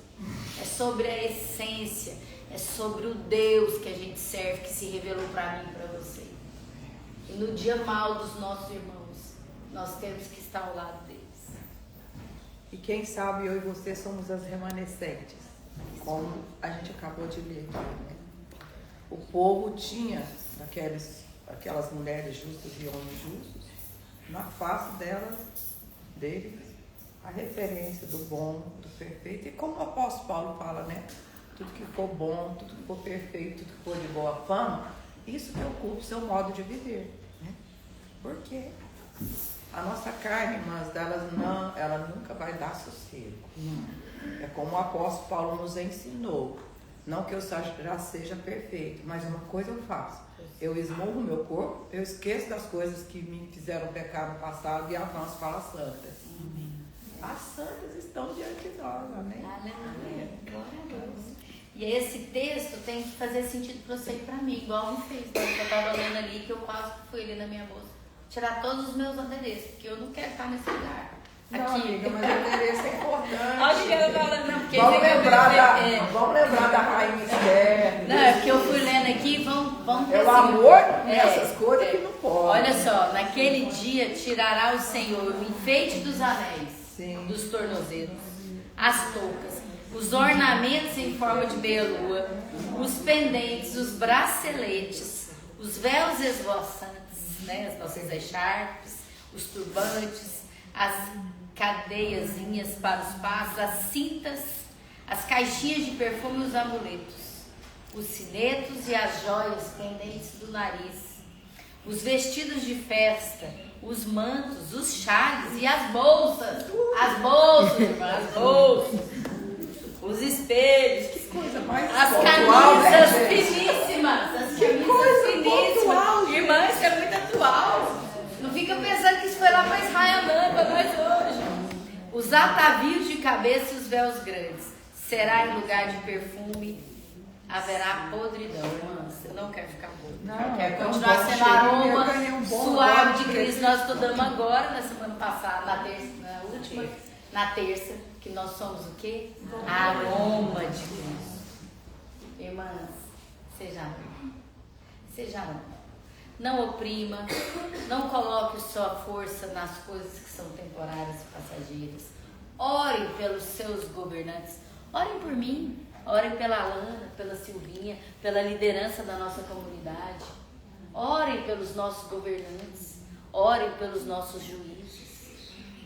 Speaker 1: É sobre a essência. É sobre o Deus que a gente serve, que se revelou para mim e para você. E no dia mal dos nossos irmãos, nós temos que estar ao lado deles.
Speaker 4: E quem sabe eu e você somos as remanescentes, como a gente acabou de ler aqui, né? O povo tinha aquelas mulheres justas e homens justos, na face deles, a referência do bom, do perfeito. E como o apóstolo Paulo fala, né? Tudo que for bom, tudo que for perfeito, tudo que for de boa fama, isso que ocupa o seu modo de viver, né? Por quê? A nossa carne, irmãs, ela nunca vai dar sossego. É como o apóstolo Paulo nos ensinou. Não que eu já seja perfeito, mas uma coisa eu faço. Eu esmurro o meu corpo, eu esqueço das coisas que me fizeram pecar no passado e avanço para as santas. As santas estão diante de nós, amém?
Speaker 1: Aleluia. Glória a Deus. E esse texto tem que fazer sentido para você e para mim, igual me fez. Né? Eu estava lendo ali, que eu quase fui ali na minha bolsa. Tirar todos os meus adereços, porque eu não quero estar nesse lugar.
Speaker 4: Não,
Speaker 1: aqui.
Speaker 4: amiga, mas o adereço é importante.
Speaker 1: Olha que eu falando, não, porque
Speaker 4: vamos lembrar da rainha Esther.
Speaker 1: Não, é porque eu fui lendo aqui, vamos
Speaker 4: É o amor nessas coisas que não pode.
Speaker 1: Olha só, naquele dia tirará o Senhor o enfeite dos anéis,
Speaker 4: Sim.
Speaker 1: dos tornozelos, as toucas, os ornamentos em forma de meia-lua, os pendentes, os braceletes, os véus esvoaçantes, né, as nossas echarpes, os turbantes, as cadeiazinhas para os passos, as cintas, as caixinhas de perfume e os amuletos, os sinetos e as joias pendentes do nariz, os vestidos de festa, os mantos, os chales e as bolsas, os espelhos,
Speaker 4: Que coisa mais
Speaker 1: as
Speaker 4: pontual,
Speaker 1: camisas
Speaker 4: né, gente?
Speaker 1: finíssimas, as
Speaker 4: Que
Speaker 1: camisas
Speaker 4: coisa
Speaker 1: finíssimas.
Speaker 4: pontual, gente.
Speaker 1: Irmã, isso é muito atual. Não fica pensando que isso foi lá para Israel, não, para nós hoje. Os atavios de cabeça e os véus grandes. Será em lugar de perfume, haverá podridão, irmãs. Eu não quero ficar boa.
Speaker 4: Não,
Speaker 1: Eu quero
Speaker 4: é tão
Speaker 1: continuar
Speaker 4: bom,
Speaker 1: sendo
Speaker 4: cheirinho,
Speaker 1: aroma
Speaker 4: eu ganhei um bom
Speaker 1: suave
Speaker 4: aroma
Speaker 1: de
Speaker 4: de
Speaker 1: Cristo.
Speaker 4: Cristo.
Speaker 1: Nós estudamos agora, na semana passada, na terça, que nós somos o quê? Aroma de Cristo. Irmãs, seja aroma. Seja aroma. Não oprima, não coloque sua força nas coisas que são temporárias e passageiras. Orem pelos seus governantes. Orem por mim. Orem pela Alana, pela Silvinha, pela liderança da nossa comunidade. Orem pelos nossos governantes. Orem pelos nossos juízes.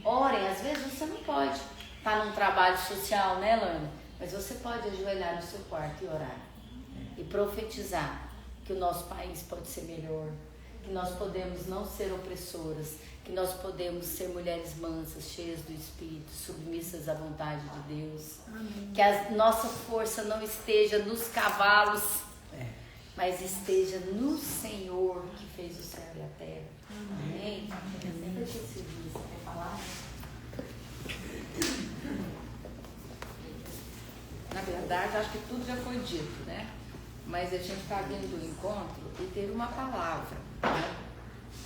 Speaker 1: Orem, às vezes você não pode estar num trabalho social, né, Lana? Mas você pode ajoelhar no seu quarto e orar. E profetizar que o nosso país pode ser melhor, que nós podemos não ser opressoras, que nós podemos ser mulheres mansas, cheias do Espírito, submissas à vontade de Deus. Amém. Que a nossa força não esteja nos cavalos, mas esteja no Senhor que fez o céu e a terra. Amém? Amém. Você quer falar?
Speaker 4: Na verdade, acho que tudo já foi dito, né? Mas a gente está vindo do encontro e teve uma palavra, né?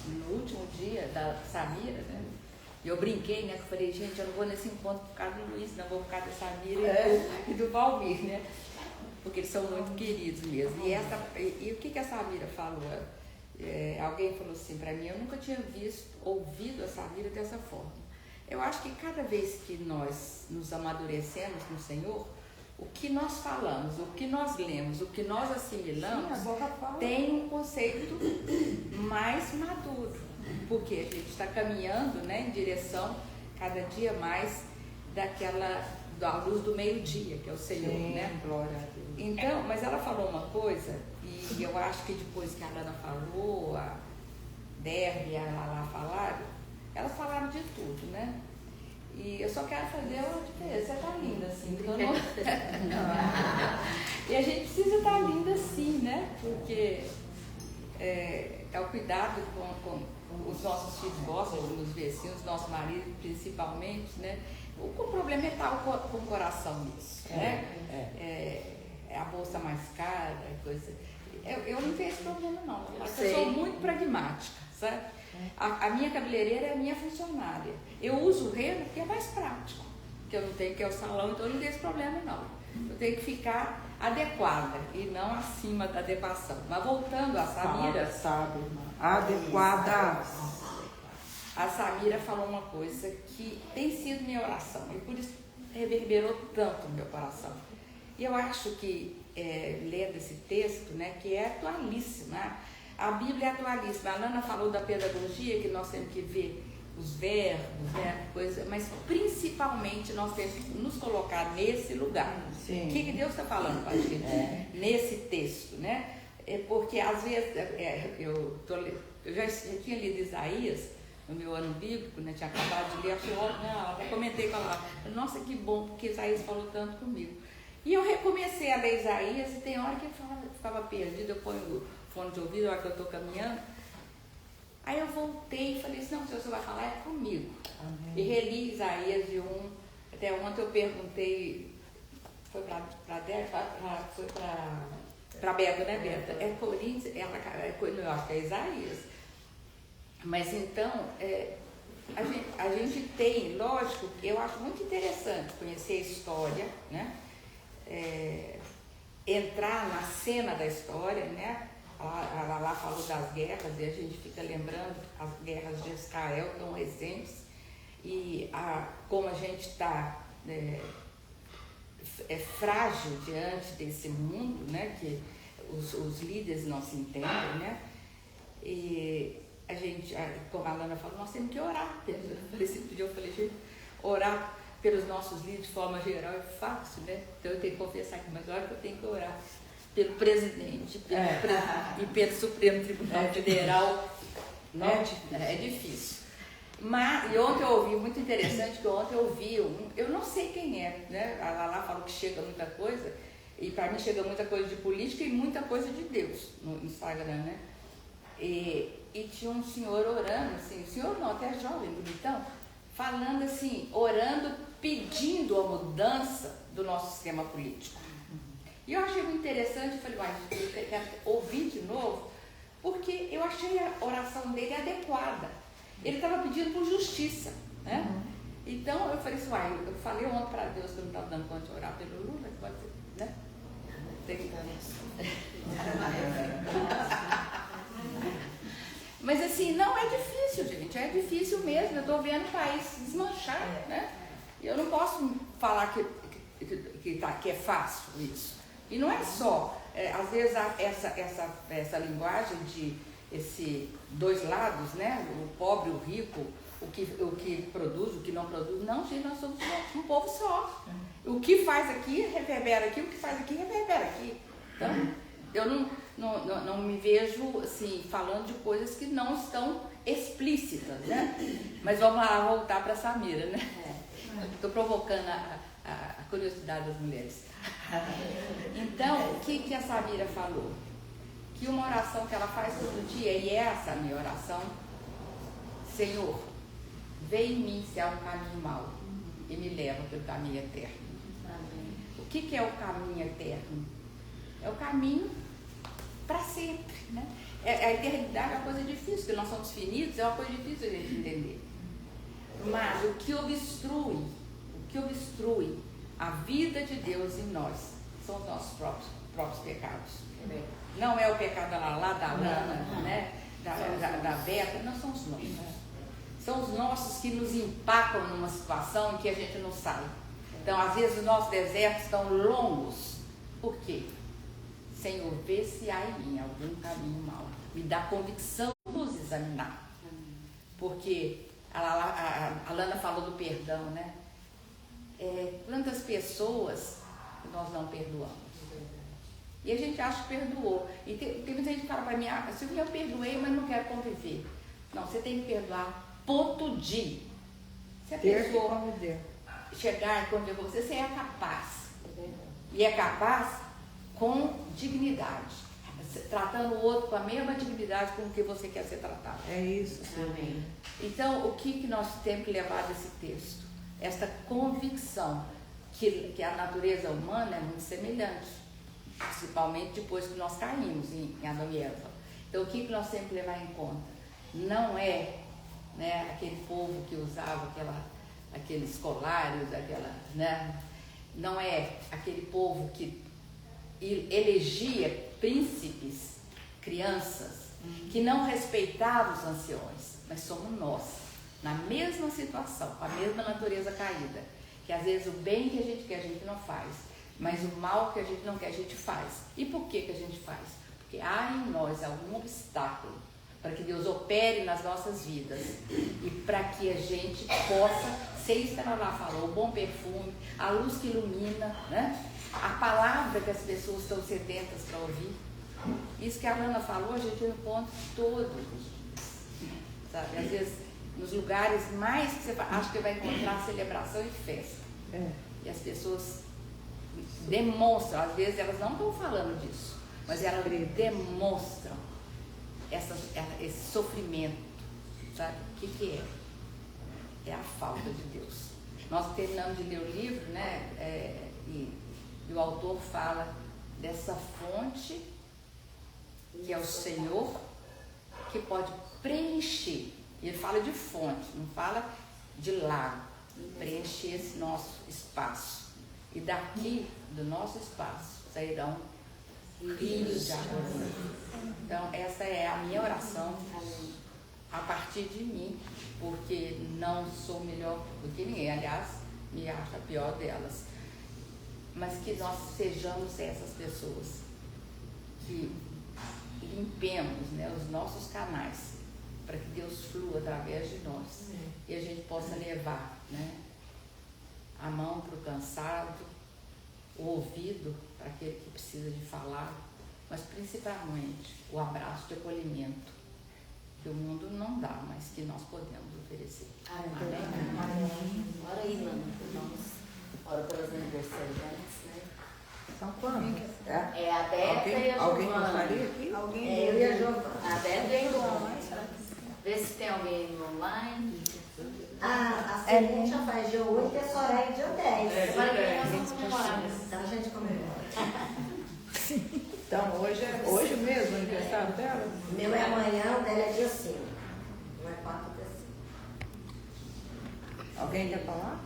Speaker 4: No último dia da Samira, né? E eu brinquei, né? Que eu falei, gente, eu não vou nesse encontro por causa do Luiz, não vou por causa da Samira e do Valmir, né? Porque eles são muito queridos mesmo. E o que a Samira falou? Alguém falou assim para mim, eu nunca tinha ouvido a Samira dessa forma. Eu acho que cada vez que nós nos amadurecemos no Senhor, o que nós falamos, o que nós lemos, o que nós assimilamos, tem um conceito mais maduro, porque a gente está caminhando, né, em direção cada dia mais da luz do meio-dia, que é o Senhor, né? Glória a Deus. Então, mas ela falou uma coisa, e eu acho que depois que a Lana falou, a Derby e a Lala falaram, elas falaram de tudo, né? E eu só quero fazer uma diferença. Você tá linda assim, então não... E a gente precisa estar linda assim, né? Porque é o cuidado com os nossos filhos gostam de nos ver assim, os nossos maridos principalmente, né? O problema é estar com o coração nisso, né? É a bolsa mais cara, coisa... Eu não tenho esse problema não, eu sou muito pragmática, sabe? A minha cabeleireira é a minha funcionária. Eu uso o reno porque é mais prático, que eu não tenho que ir ao salão, então eu não tenho esse problema não. Eu tenho que ficar adequada e não acima da adequação. Mas voltando a Samira, adequada. A Samira falou uma coisa que tem sido minha oração e por isso reverberou tanto no meu coração. E eu acho que lendo esse texto, né, que é atualíssimo, né? A Bíblia é atualíssima. A Lana falou da pedagogia, que nós temos que ver os verbos, né, coisa, mas principalmente nós temos que nos colocar nesse lugar. Sim. O que Deus está falando com a gente nesse texto, né? Porque às vezes eu já tinha lido Isaías no meu ano bíblico, né? Tinha acabado de ler, achei ótimo, até comentei com ela, nossa, que bom, porque Isaías falou tanto comigo. E eu recomecei a ler Isaías e tem hora que eu ficava perdida, eu ponho o fone de ouvido, a hora que eu estou caminhando. Aí eu voltei e falei assim, não, se você vai falar é comigo. Amém. E reli Isaías de 1, até ontem eu perguntei, foi para Débora, foi para Beta, né, Beta? É Coríntios, eu acho que é Isaías. Mas então, a gente tem, lógico, eu acho muito interessante conhecer a história, né? Entrar na cena da história, né? Ela falou das guerras e a gente fica lembrando as guerras de Israel tão recentes e como a gente está frágil diante desse mundo, né? Que os líderes não se entendem, né? E a gente, como a Lana falou, nós temos que orar. Eu falei, gente, orar pelos nossos líderes de forma geral é fácil, né? Então eu tenho que confessar aqui, mas olha que eu tenho que orar pelo presidente, e pelo Supremo Tribunal Federal. É difícil. Mas, e ontem eu ouvi, muito interessante, que ontem eu ouvi, eu não sei quem é, né? A Lala falou que chega muita coisa, e para mim chega muita coisa de política e muita coisa de Deus no Instagram, né? E tinha um senhor orando, assim, senhor não, até jovem, bonitão, falando assim, orando, pedindo a mudança do nosso sistema político. E eu achei muito interessante, eu falei, eu quero ouvir de novo, porque eu achei a oração dele adequada. Ele estava pedindo por justiça, né? Então eu falei assim, eu falei ontem para Deus que eu não estava dando conta de orar pelo Lula, pode ser, né? Mas assim, não é difícil, gente, é difícil mesmo, eu estou vendo o país desmanchar, né? E eu não posso falar que é fácil isso. E não é só, às vezes essa linguagem de dois lados, né? O pobre e o rico,
Speaker 6: o que produz, o que não produz. Não, gente, nós somos um povo só. O que faz aqui reverbera aqui, o que faz aqui reverbera aqui. Então, eu não me vejo assim, falando de coisas que não estão explícitas, né? Mas vamos lá voltar para a Samira, né? Estou provocando a curiosidade das mulheres. Então, o que a Samira falou? Que uma oração que ela faz todo dia, e essa é a minha oração: Senhor, vem em mim se há um caminho mau e me leva pelo caminho eterno. O que é o caminho eterno? É o caminho para sempre, né? A eternidade é uma coisa difícil, porque nós somos finitos, é uma coisa difícil a gente entender. Mas o que obstrui a vida de Deus em nós são os nossos próprios pecados. Não é o pecado da Lana, né? da Beta, não são os nossos. São os nossos que nos empacam numa situação em que a gente não sai. Então, às vezes, os nossos desertos estão longos. Por quê? Senhor, vê se há em mim algum caminho mau. Me dá convicção de nos examinar. Porque a Lana falou do perdão, né? Quantas pessoas nós não perdoamos? E a gente acha que perdoou. E tem muita gente que fala para mim: eu perdoei, mas não quero conviver. Não, você tem que perdoar, ponto de. Se a pessoa chegar e conviver com você, você é capaz. E é capaz com dignidade, tratando o outro com a mesma dignidade com que você quer ser tratado.
Speaker 4: É isso.
Speaker 6: Amém. Então, o que nós temos que levar desse texto? Esta convicção que a natureza humana é muito semelhante, principalmente depois que nós caímos em Adão e Eva. Então, o que nós temos que levar em conta? Não é, né, aquele povo que usava aqueles colários, né? Não é aquele povo que elegia príncipes, crianças, que não respeitavam os anciões, mas somos nós, na mesma situação, com a mesma natureza caída, que às vezes o bem que a gente não faz, mas o mal que a gente não quer, a gente faz. E por que a gente faz? Porque há em nós algum obstáculo para que Deus opere nas nossas vidas e para que a gente possa ser isso que ela lá falou, o bom perfume, a luz que ilumina, né? A palavra que as pessoas estão sedentas para ouvir. Isso que a Lana falou, a gente não conta todos os dias, sabe? Às vezes, nos lugares mais que você acha que vai encontrar celebração e festa. E as pessoas demonstram, às vezes elas não estão falando disso, mas elas demonstram esse sofrimento, sabe? O que é? É a falta de Deus. Nós terminamos de ler o livro, né? E o autor fala dessa fonte que é o Senhor, que pode preencher. E ele fala de fonte, não fala de lago. Preencher esse nosso espaço. E daqui, do nosso espaço, sairão rios de água viva. Então, essa é a minha oração a partir de mim, porque não sou melhor do que ninguém. Aliás, me acho a pior delas. Mas que nós sejamos essas pessoas que limpemos, né, os nossos canais para que Deus flua através de nós e a gente possa levar, né, a mão para o cansado, o ouvido para aquele que precisa de falar, mas principalmente o abraço de acolhimento que o mundo não dá, mas que nós podemos oferecer.
Speaker 1: Amém. Amém. Ora aí, Lana, vamos. Ora pelas aniversariantes, né?
Speaker 4: São quantos?
Speaker 1: É a Beta e a Giovana.
Speaker 4: Alguém gostaria aqui?
Speaker 1: Eu e a Giovana. A Beta e a Giovana. Vê se tem alguém online.
Speaker 2: A Celeste já faz dia 8 e a Soraya dia 10.
Speaker 1: Semana que vem nós vamos comemorar.
Speaker 2: Então a gente comemora.
Speaker 4: Então, hoje mesmo o aniversário dela?
Speaker 2: O meu é amanhã, o dela é dia 5. Não é 4 dia 5.
Speaker 4: Alguém quer falar?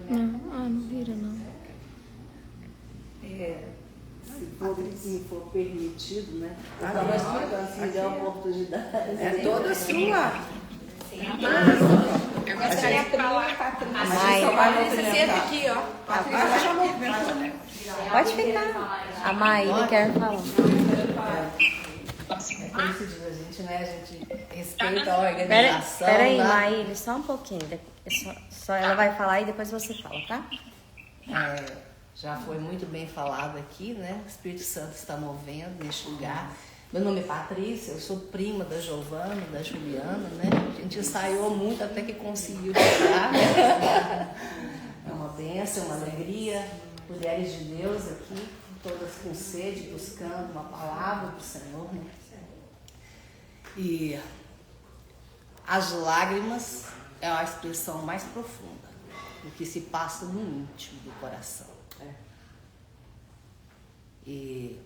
Speaker 7: Não vira não.
Speaker 8: Se for permitido, né?
Speaker 4: Aqui
Speaker 8: dá oportunidade.
Speaker 4: é toda sua.
Speaker 3: Eu gostaria de falar.
Speaker 4: Senta aqui, ó.
Speaker 7: Pode ficar. A Maíra quer falar.
Speaker 9: É como se diz a gente, né? A gente respeita a organização.
Speaker 7: Peraí,
Speaker 9: né?
Speaker 7: Maíra, só um pouquinho. Só ela vai falar e depois você fala, tá?
Speaker 9: Já foi muito bem falado aqui, né? O Espírito Santo está movendo neste lugar. Meu nome é Patrícia, eu sou prima da Giovana, da Juliana, né? A gente ensaiou muito até que conseguiu chegar. Né? É uma bênção, uma alegria. Mulheres de Deus aqui, todas com sede, buscando uma palavra do Senhor, né? E as lágrimas é a expressão mais profunda do que se passa no íntimo do coração. E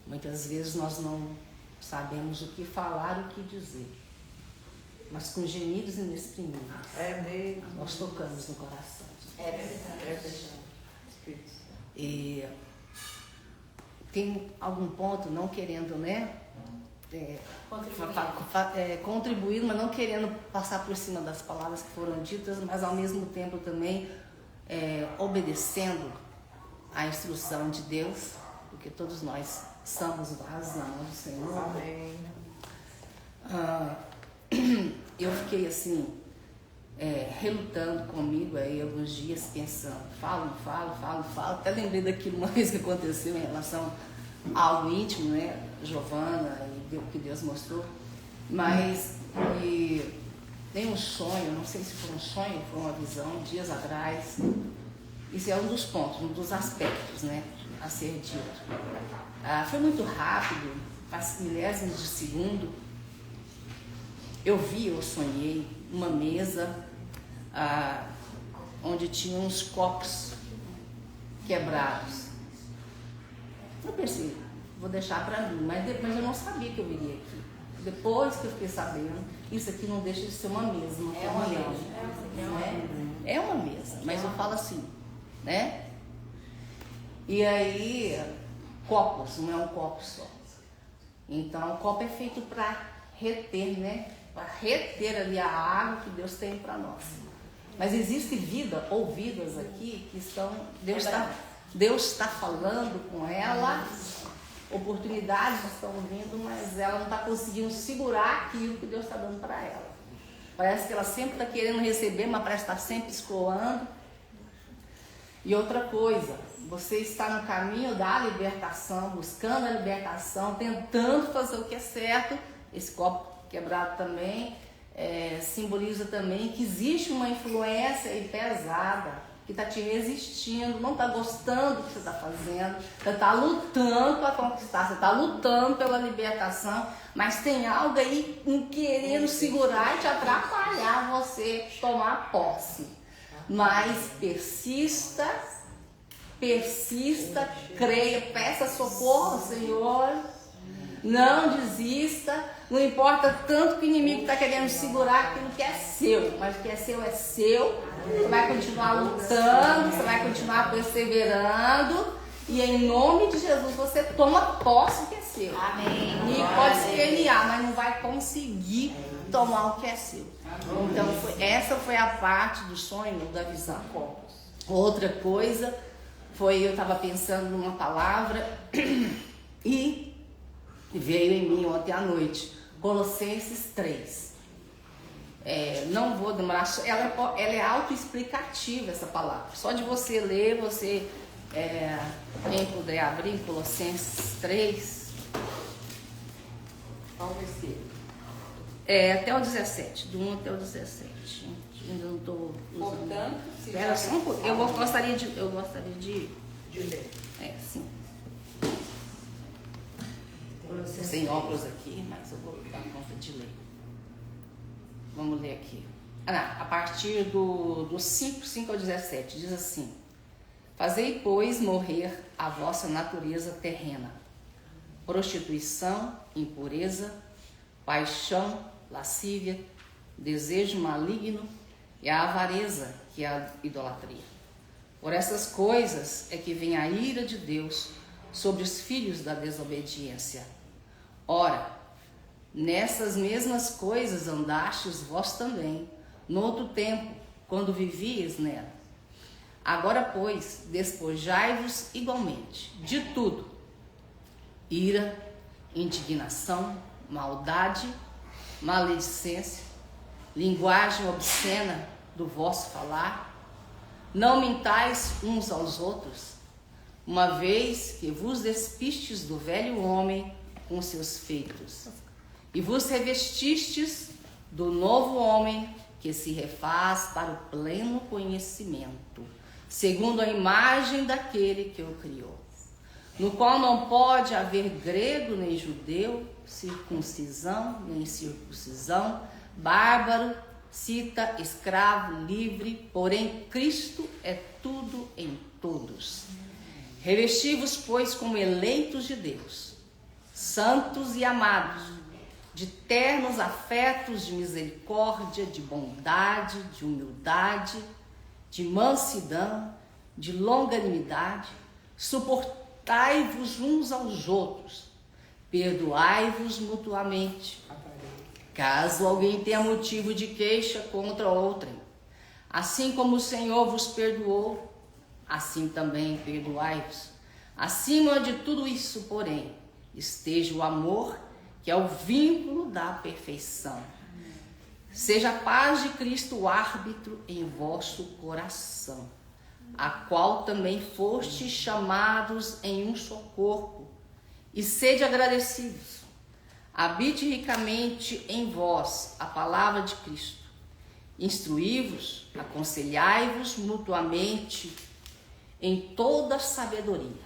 Speaker 9: muitas vezes nós não sabemos o que falar, o que dizer, mas com gemidos inexprimíveis nós tocamos no coração. E tem algum ponto, não querendo, né? Contribuir, mas não querendo passar por cima das palavras que foram ditas, mas ao mesmo tempo também obedecendo à instrução de Deus, porque todos nós somos vasos na mão do Senhor.
Speaker 4: Amém.
Speaker 9: Eu fiquei assim, relutando comigo aí alguns dias, pensando, falo, até lembrei daquilo uma vez que aconteceu em relação a algo íntimo, né? Giovana, e o que Deus mostrou, mas tem um sonho, não sei se foi um sonho ou foi uma visão, dias atrás. Isso é um dos pontos, um dos aspectos, né, a ser dito. Foi muito rápido, faz milésimos de segundo. Eu sonhei uma mesa onde tinha uns copos quebrados. Eu pensei, vou deixar para mim, mas depois eu não sabia que eu viria aqui. Depois que eu fiquei sabendo, isso aqui não deixa de ser uma mesa, uma comunhão. É uma mesa, mas eu falo assim, né? E aí, copos, não é um copo só. Então, o copo é feito para reter, né? Para reter ali a água que Deus tem para nós. Mas existe vida ou vidas aqui que estão... Deus está falando com ela, oportunidades estão vindo, mas ela não está conseguindo segurar aquilo que Deus está dando para ela. Parece que ela sempre está querendo receber, mas parece estar sempre escoando. E outra coisa, você está no caminho da libertação, buscando a libertação, tentando fazer o que é certo. Esse copo quebrado também simboliza também que existe uma influência aí pesada que está te resistindo, não está gostando do que você está fazendo, você está lutando para conquistar, você está lutando pela libertação, mas tem algo aí querendo segurar e te atrapalhar você tomar posse. Mas persista, creia, peça socorro ao Senhor, não desista, não importa tanto que o inimigo está querendo segurar aquilo que é seu, mas o que é seu, você vai continuar lutando, você vai continuar perseverando, e em nome de Jesus você toma posse do que é seu. Amém. E pode espernear, mas não vai conseguir tomar o que é seu. Então essa foi a parte do sonho, da visão. Outra coisa foi, eu estava pensando numa palavra e veio em mim ontem à noite, Colossenses 3. Não vou demorar, ela é autoexplicativa essa palavra. Só de você ler, quem puder abrir Colossenses 3.
Speaker 6: Qual versículo?
Speaker 9: Até o 17, do 1 até o 17. Ainda não estou usando.
Speaker 6: Portanto,
Speaker 9: Espera só um pouco. Eu gostaria de
Speaker 6: ler.
Speaker 9: Sim. Sem óculos aqui, mas eu vou dar conta de ler. Vamos ler aqui. A partir do 5 ao 17, diz assim: Fazei, pois, morrer a vossa natureza terrena, prostituição, impureza, paixão, lascívia, desejo maligno e a avareza, que é a idolatria. Por essas coisas é que vem a ira de Deus sobre os filhos da desobediência. Ora, nessas mesmas coisas andastes vós também, no outro tempo, quando vivíeis nela. Agora, pois, despojai-vos igualmente de tudo: ira, indignação, maldade, maledicência, linguagem obscena do vosso falar. Não mintais uns aos outros, uma vez que vos despistes do velho homem com seus feitos, e vos revestistes do novo homem, que se refaz para o pleno conhecimento, segundo a imagem daquele que o criou, no qual não pode haver grego nem judeu, circuncisão nem circuncisão, bárbaro, cita, escravo, livre, porém Cristo é tudo em todos. Revesti-vos, pois, como eleitos de Deus, santos e amados, de ternos afetos de misericórdia, de bondade, de humildade, de mansidão, de longanimidade. Suportai-vos uns aos outros, perdoai-vos mutuamente, caso alguém tenha motivo de queixa contra outrem. Assim como o Senhor vos perdoou, assim também perdoai-vos. Acima de tudo isso, porém, esteja o amor, que é o vínculo da perfeição. Seja a paz de Cristo o árbitro em vosso coração, a qual também fostes chamados em um só corpo, e sede agradecidos. Habite ricamente em vós a palavra de Cristo. Instruí-vos, aconselhai-vos mutuamente em toda sabedoria,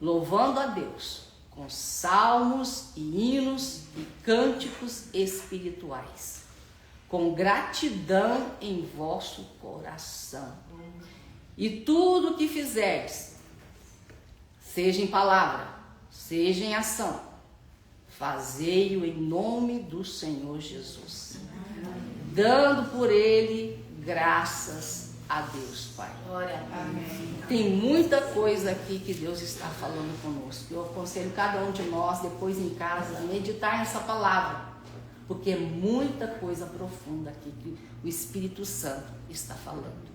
Speaker 9: louvando a Deus com salmos e hinos e cânticos espirituais, com gratidão em vosso coração. E tudo o que fizerdes, seja em palavra, seja em ação, fazei-o em nome do Senhor Jesus, dando por ele graças a Deus, Pai. Tem muita coisa aqui que Deus está falando conosco. Eu aconselho cada um de nós, depois em casa, a meditar nessa palavra, porque é muita coisa profunda aqui que o Espírito Santo está falando.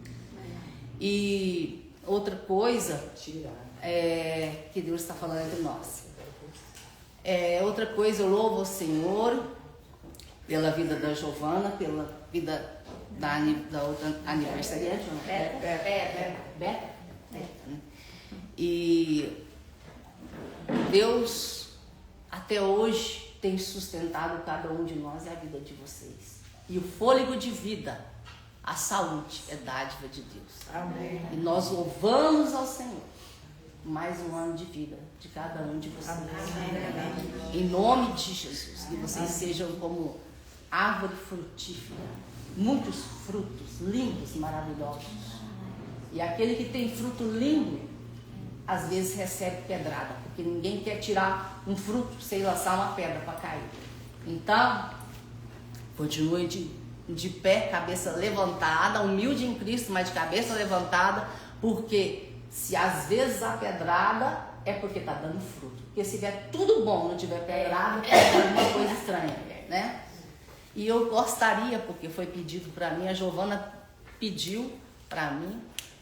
Speaker 9: E outra coisa que Deus está falando entre nós. Outra coisa, eu louvo o Senhor pela vida da Giovana, pela vida da outra aniversariante, Beta. E Deus até hoje tem sustentado cada um de nós e a vida de vocês. E o fôlego de vida, a saúde, é dádiva de Deus.
Speaker 4: Amém.
Speaker 9: E nós louvamos ao Senhor mais um ano de vida de cada um de vocês. Amém. Em nome de Jesus, que vocês sejam como árvore frutífera, muitos frutos lindos, maravilhosos. E aquele que tem fruto lindo, às vezes recebe pedrada, porque ninguém quer tirar um fruto sem lançar uma pedra para cair. Então, continue de pé, cabeça levantada, humilde em Cristo, mas de cabeça levantada, porque se às vezes a pedrada é porque está dando fruto. Porque se tiver tudo bom, não tiver pedrada, é alguma coisa estranha, né? E eu gostaria, porque foi pedido para mim, a Giovana pediu para mim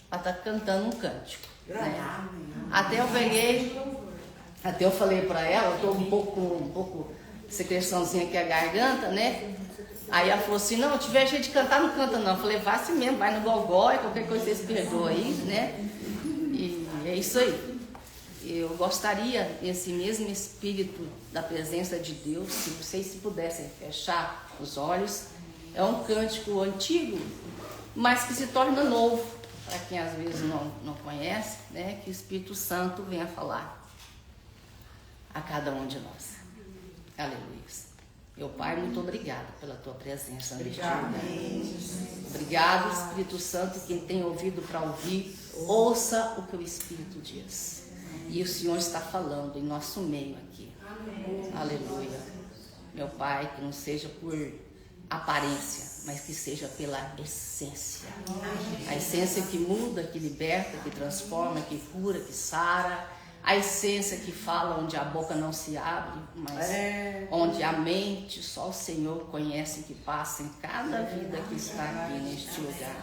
Speaker 9: para estar cantando um cântico. Né? Até eu falei para ela, eu estou um pouco secreçãozinha aqui a garganta, né? Aí ela falou assim, não, se tiver jeito de cantar, não canta não. Eu falei, vá assim mesmo, vai no gogó, qualquer coisa vocês perdoam aí, né? E é isso aí. Eu gostaria, esse mesmo espírito da presença de Deus, se vocês se pudessem fechar os olhos, é um cântico antigo, mas que se torna novo, para quem às vezes não conhece, né? Que o Espírito Santo venha falar a cada um de nós. Aleluia. Meu Pai, muito obrigada pela tua presença neste lugar. Obrigado, Espírito Santo, quem tem ouvido para ouvir, ouça o que o Espírito diz. E o Senhor está falando em nosso meio aqui. Amém. Aleluia. Meu Pai, que não seja por aparência, mas que seja pela essência. Amém. A essência que muda, que liberta, que transforma, que cura, que sara. A essência que fala onde a boca não se abre, mas onde a mente, só o Senhor conhece o que passa em cada vida que está aqui neste lugar.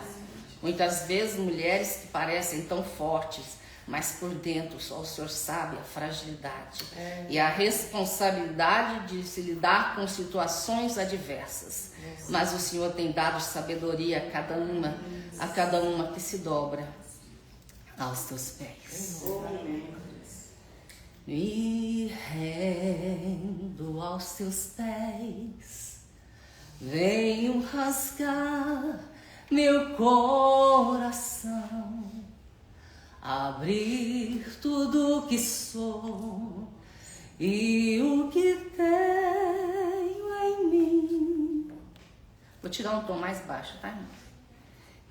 Speaker 9: Muitas vezes mulheres que parecem tão fortes, mas por dentro só o Senhor sabe a fragilidade e a responsabilidade de se lidar com situações adversas. Mas o Senhor tem dado sabedoria a cada uma que se dobra aos teus pés. Me rendo aos teus pés, venho rasgar meu coração, abrir tudo o que sou e o que tenho em mim. Vou tirar um tom mais baixo, tá, irmão?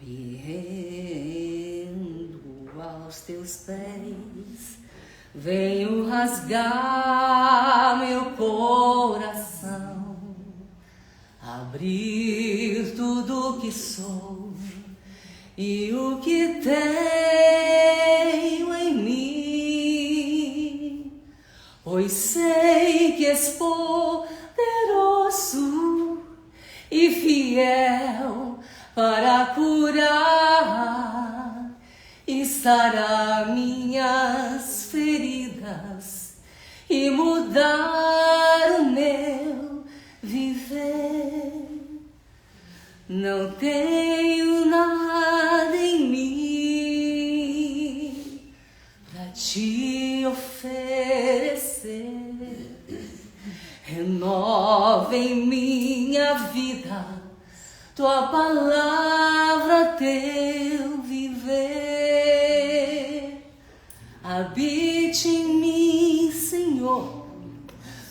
Speaker 9: Me rendo aos teus pés, venho rasgar meu coração, abrir tudo o que sou e o que tenho em mim, pois sei que és poderoso e fiel para curar e sarar minhas feridas e mudar o meu viver. Não tenho nada em mim pra te oferecer. Renova em minha vida tua palavra, teu viver. Habite em mim, Senhor,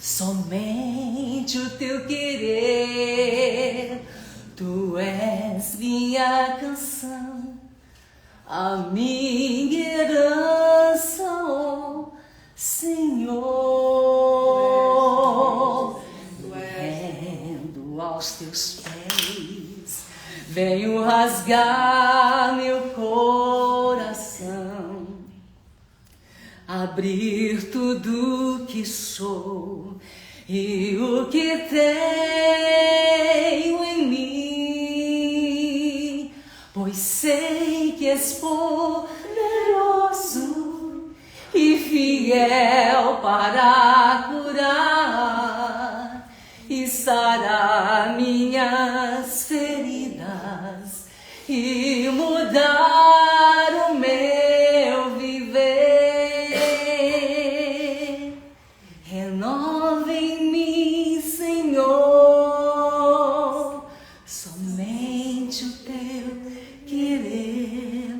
Speaker 9: somente o teu querer. Tu és minha canção, a minha herança, ó Senhor. Rendo aos teus pés, venho rasgar meu coração, abrir tudo que sou e o que tenho em mim, pois sei que és poderoso e fiel para curar e sarar minhas feridas e mudar o meu viver. Renova em mim, Senhor, somente o teu querer.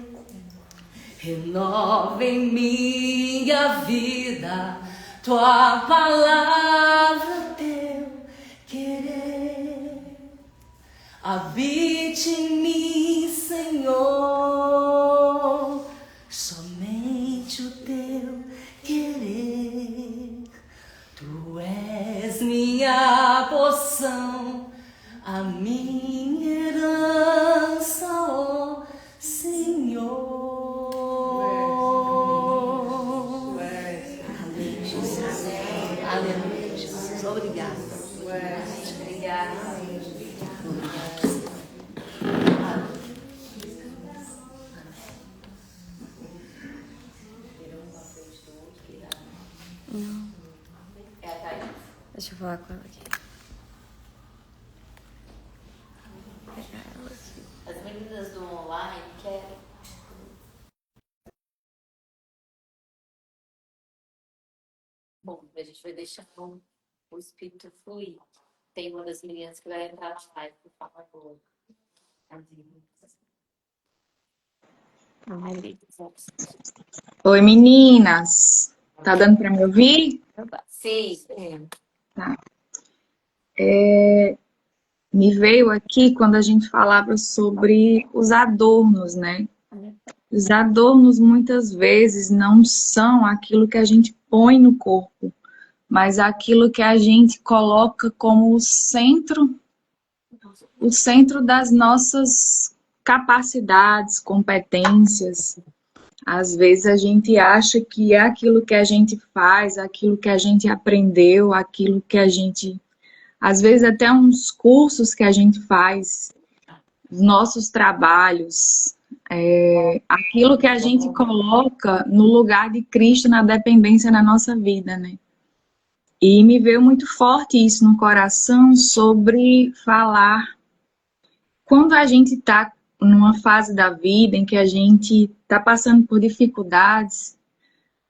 Speaker 9: Renova em minha vida tua palavra, teu querer. Habite em mim, Senhor, somente o teu querer. Tu és minha porção, a minha herança, ó Senhor. Aleluia, Jesus. Obrigada. Obrigada.
Speaker 7: Não.
Speaker 1: É a Thaís.
Speaker 7: Deixa eu falar com ela aqui. Pegar ela aqui.
Speaker 1: As meninas do online querem. Bom, a gente vai deixar o espírito fluir. Tem uma das meninas que vai entrar na live, por favor.
Speaker 10: Oi, meninas. Tá dando para me ouvir?
Speaker 1: Sim.
Speaker 10: Tá. Me veio aqui quando a gente falava sobre os adornos, né? Os adornos muitas vezes não são aquilo que a gente põe no corpo, mas aquilo que a gente coloca como o centro das nossas capacidades, competências. Às vezes a gente acha que é aquilo que a gente faz, aquilo que a gente aprendeu, aquilo que a gente... Às vezes até uns cursos que a gente faz, nossos trabalhos, aquilo que a gente coloca no lugar de Cristo na dependência na nossa vida, né? E me veio muito forte isso no coração sobre falar quando a gente está numa fase da vida em que a gente está passando por dificuldades,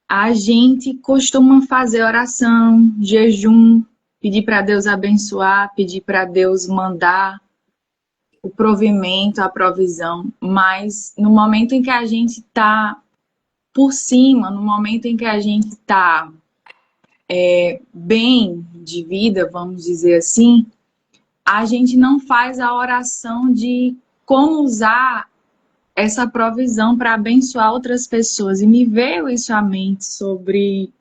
Speaker 10: a gente costuma fazer oração, jejum, pedir para Deus abençoar, pedir para Deus mandar o provimento, a provisão. Mas no momento em que a gente está por cima, no momento em que a gente está bem de vida, vamos dizer assim, a gente não faz a oração de como usar essa provisão para abençoar outras pessoas. E me veio isso à mente sobre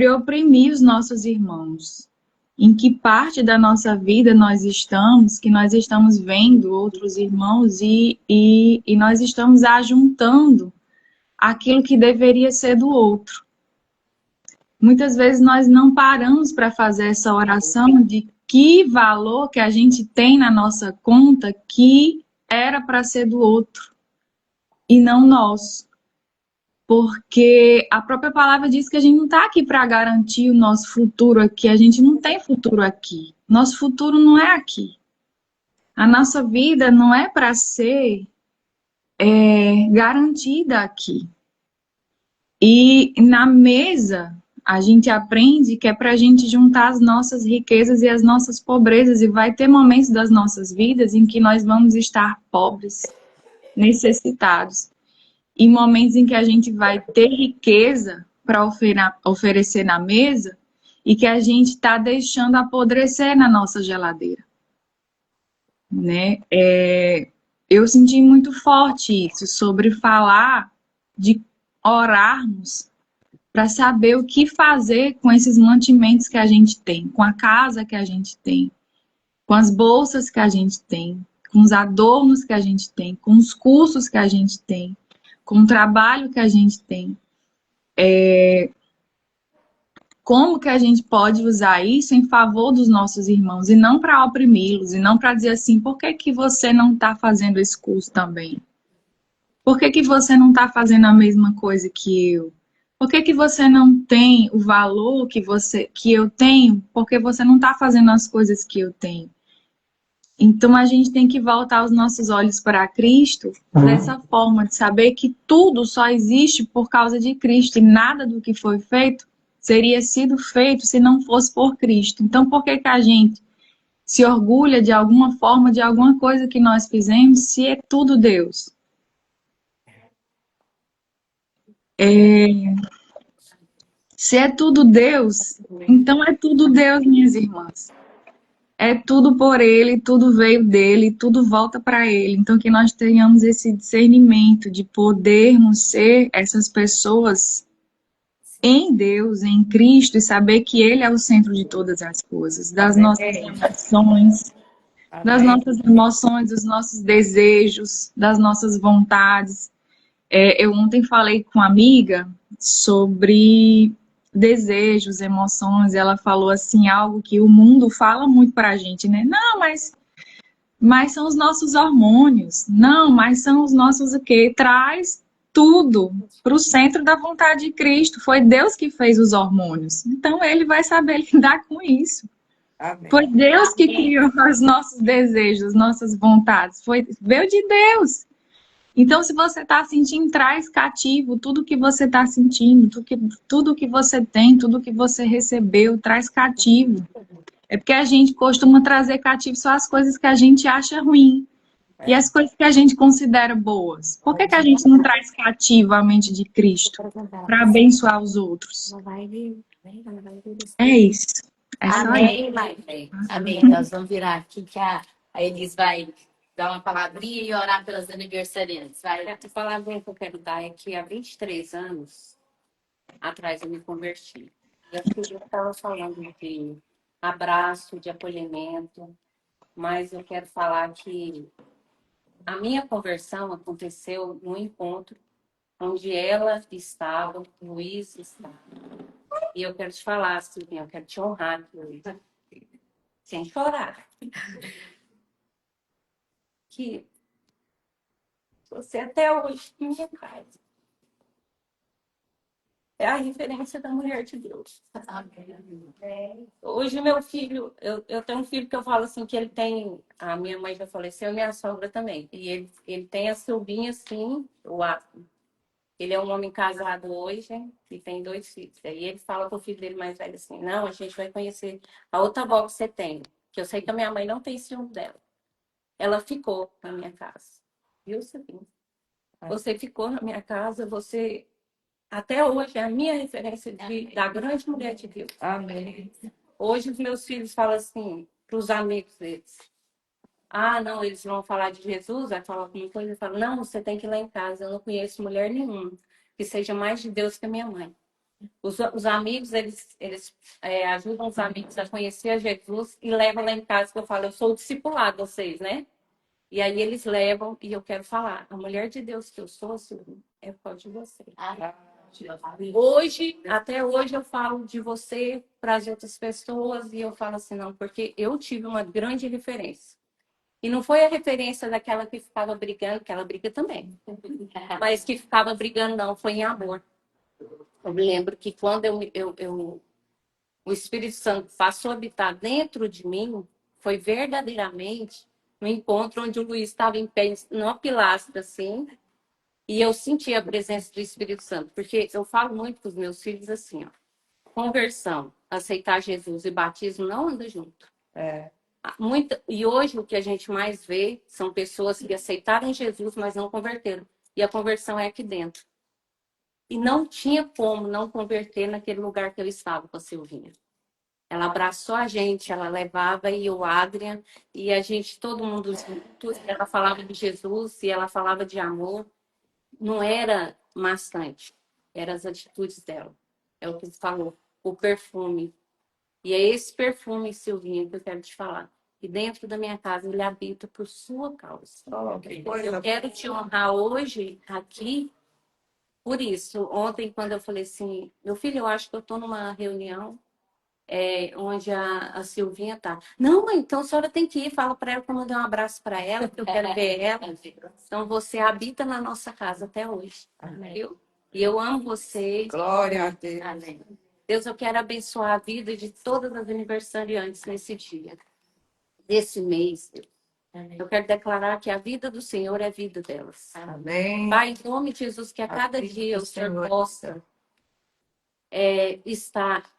Speaker 10: oprimir os nossos irmãos. Em que parte da nossa vida nós estamos, que nós estamos vendo outros irmãos e nós estamos ajuntando aquilo que deveria ser do outro. Muitas vezes nós não paramos para fazer essa oração de que valor que a gente tem na nossa conta que era para ser do outro e não nosso. Porque a própria palavra diz que a gente não está aqui para garantir o nosso futuro aqui, a gente não tem futuro aqui. Nosso futuro não é aqui. A nossa vida não é para ser garantida aqui. E na mesa a gente aprende que é para a gente juntar as nossas riquezas e as nossas pobrezas, e vai ter momentos das nossas vidas em que nós vamos estar pobres, necessitados. E momentos em que a gente vai ter riqueza para oferecer na mesa e que a gente está deixando apodrecer na nossa geladeira. Né? Eu senti muito forte isso, sobre falar de orarmos para saber o que fazer com esses mantimentos que a gente tem, com a casa que a gente tem, com as bolsas que a gente tem, com os adornos que a gente tem, com os cursos que a gente tem, com o trabalho que a gente tem. Como que a gente pode usar isso em favor dos nossos irmãos e não para oprimi-los, e não para dizer assim, por que que você não está fazendo esse curso também? Por que que você não está fazendo a mesma coisa que eu? Por que que você não tem o valor que eu tenho? Porque você não está fazendo as coisas que eu tenho. Então a gente tem que voltar os nossos olhos para Cristo dessa forma, de saber que tudo só existe por causa de Cristo e nada do que foi feito seria sido feito se não fosse por Cristo. Então por que que a gente se orgulha de alguma forma, de alguma coisa que nós fizemos, se é tudo Deus? Se é tudo Deus, então é tudo Deus, minhas irmãs. É tudo por Ele, tudo veio dEle, tudo volta para Ele. Então que nós tenhamos esse discernimento de podermos ser essas pessoas em Deus, em Cristo, e saber que Ele é o centro de todas as coisas, das nossas emoções, dos nossos desejos, das nossas vontades. Eu ontem falei com uma amiga sobre desejos, emoções, e ela falou assim, algo que o mundo fala muito pra gente, né? Não, mas são os nossos hormônios. Não, mas são os nossos o quê? Traz tudo para o centro da vontade de Cristo. Foi Deus que fez os hormônios. Então Ele vai saber lidar com isso. Amém. Foi Deus que criou os nossos desejos, nossas vontades. Veio de Deus. Então, se você está sentindo, traz cativo tudo que você está sentindo, tudo que você tem, tudo que você recebeu, traz cativo. É porque a gente costuma trazer cativo só as coisas que a gente acha ruim e as coisas que a gente considera boas. Por que a gente não traz cativo a mente de Cristo para abençoar os outros? É isso.
Speaker 1: Amém. Amém. Nós vamos virar aqui que a Elis vai dar uma palavrinha e orar pelas aniversariantes. Vai.
Speaker 11: A palavra que eu quero dar é que há 23 anos atrás eu me converti. E a filha estava falando de abraço, de acolhimento, mas eu quero falar que a minha conversão aconteceu num encontro onde ela estava, o Luiz estava. E eu quero te falar, Silvinha, eu quero te honrar, Luiz, sem chorar. Que Você até hoje na minha casa. É a referência da mulher de Deus. Hoje meu filho, eu tenho um filho que eu falo assim, que ele tem, a minha mãe já faleceu, minha sogra também. E ele tem a Silvinha, assim, ele é um homem casado hoje e tem 2 filhos. Aí ele fala pro filho dele mais velho assim, não, a gente vai conhecer a outra avó que você tem. Que eu sei que a minha mãe não tem ciúme dela. Ela ficou na minha casa. Viu, Silvinha? Você ficou na minha casa, você... Até hoje é a minha referência da grande mulher de Deus.
Speaker 4: Amém.
Speaker 11: Hoje os meus filhos falam assim, para os amigos deles. Ah, não, eles vão falar de Jesus, vai falar alguma coisa, eu falo, não, você tem que ir lá em casa, eu não conheço mulher nenhuma que seja mais de Deus que a minha mãe. Os amigos, eles ajudam os amigos a conhecer a Jesus e levam lá em casa, que eu falo, eu sou o discipulado de vocês, né? E aí eles levam, e eu quero falar, a mulher de Deus que eu sou, Silvia, é por causa de você. Hoje, até hoje, eu falo de você para as outras pessoas, e eu falo assim, não, porque eu tive uma grande referência. E não foi a referência daquela que ficava brigando, que ela briga também. Mas que ficava brigando, não, foi em amor. Eu me lembro que quando o Espírito Santo passou a habitar dentro de mim, foi verdadeiramente no encontro onde o Luiz estava em pé, numa pilastra, assim, e eu senti a presença do Espírito Santo. Porque eu falo muito com os meus filhos assim, ó, conversão, aceitar Jesus e batismo não andam junto. E hoje o que a gente mais vê são pessoas que aceitaram Jesus, mas não converteram. E a conversão é aqui dentro. E não tinha como não converter naquele lugar que eu estava com a Silvinha. Ela abraçou a gente, ela levava e o Adrian, e a gente, todo mundo junto, ela falava de Jesus e ela falava de amor. Não era maçante, eram as atitudes dela. É o que você falou, o perfume. E é esse perfume, Silvinha, que eu quero te falar. E dentro da minha casa ele habita por sua causa. Eu quero te honrar hoje, aqui, por isso. Ontem, quando eu falei assim, meu filho, eu acho que eu estou numa reunião onde a Silvinha tá. Não, mãe, então a senhora tem que ir, fala para ela que eu mandei um abraço para ela, que eu quero ver ela. Então você habita na nossa casa até hoje. Viu? E eu amo vocês.
Speaker 4: Glória a Deus.
Speaker 11: Amém. Deus, eu quero abençoar a vida de todas as aniversariantes nesse dia, desse mês, Deus. Eu quero declarar que a vida do Senhor é a vida delas.
Speaker 4: Amém.
Speaker 11: Pai, em nome de Jesus, que a cada dia o Senhor possa estar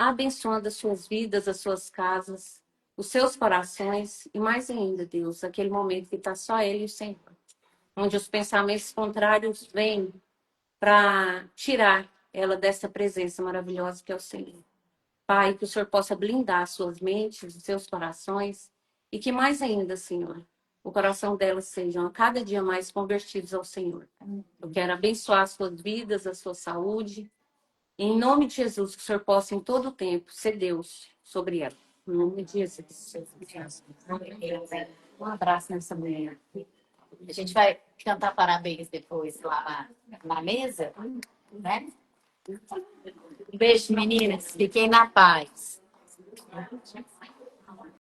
Speaker 11: abençoando as suas vidas, as suas casas, os seus corações, e mais ainda, Deus, aquele momento que está só Ele e o Senhor, onde os pensamentos contrários vêm para tirar ela dessa presença maravilhosa que é o Senhor. Pai, que o Senhor possa blindar as suas mentes, os seus corações, e que mais ainda, Senhor, o coração delas sejam a cada dia mais convertidos ao Senhor. Eu quero abençoar as suas vidas, a sua saúde. Em nome de Jesus, que o Senhor possa em todo o tempo ser Deus sobre ela. Em nome de Jesus.
Speaker 1: Um abraço nessa manhã. A gente vai cantar parabéns depois lá na mesa, né? Um beijo, meninas. Fiquem na paz.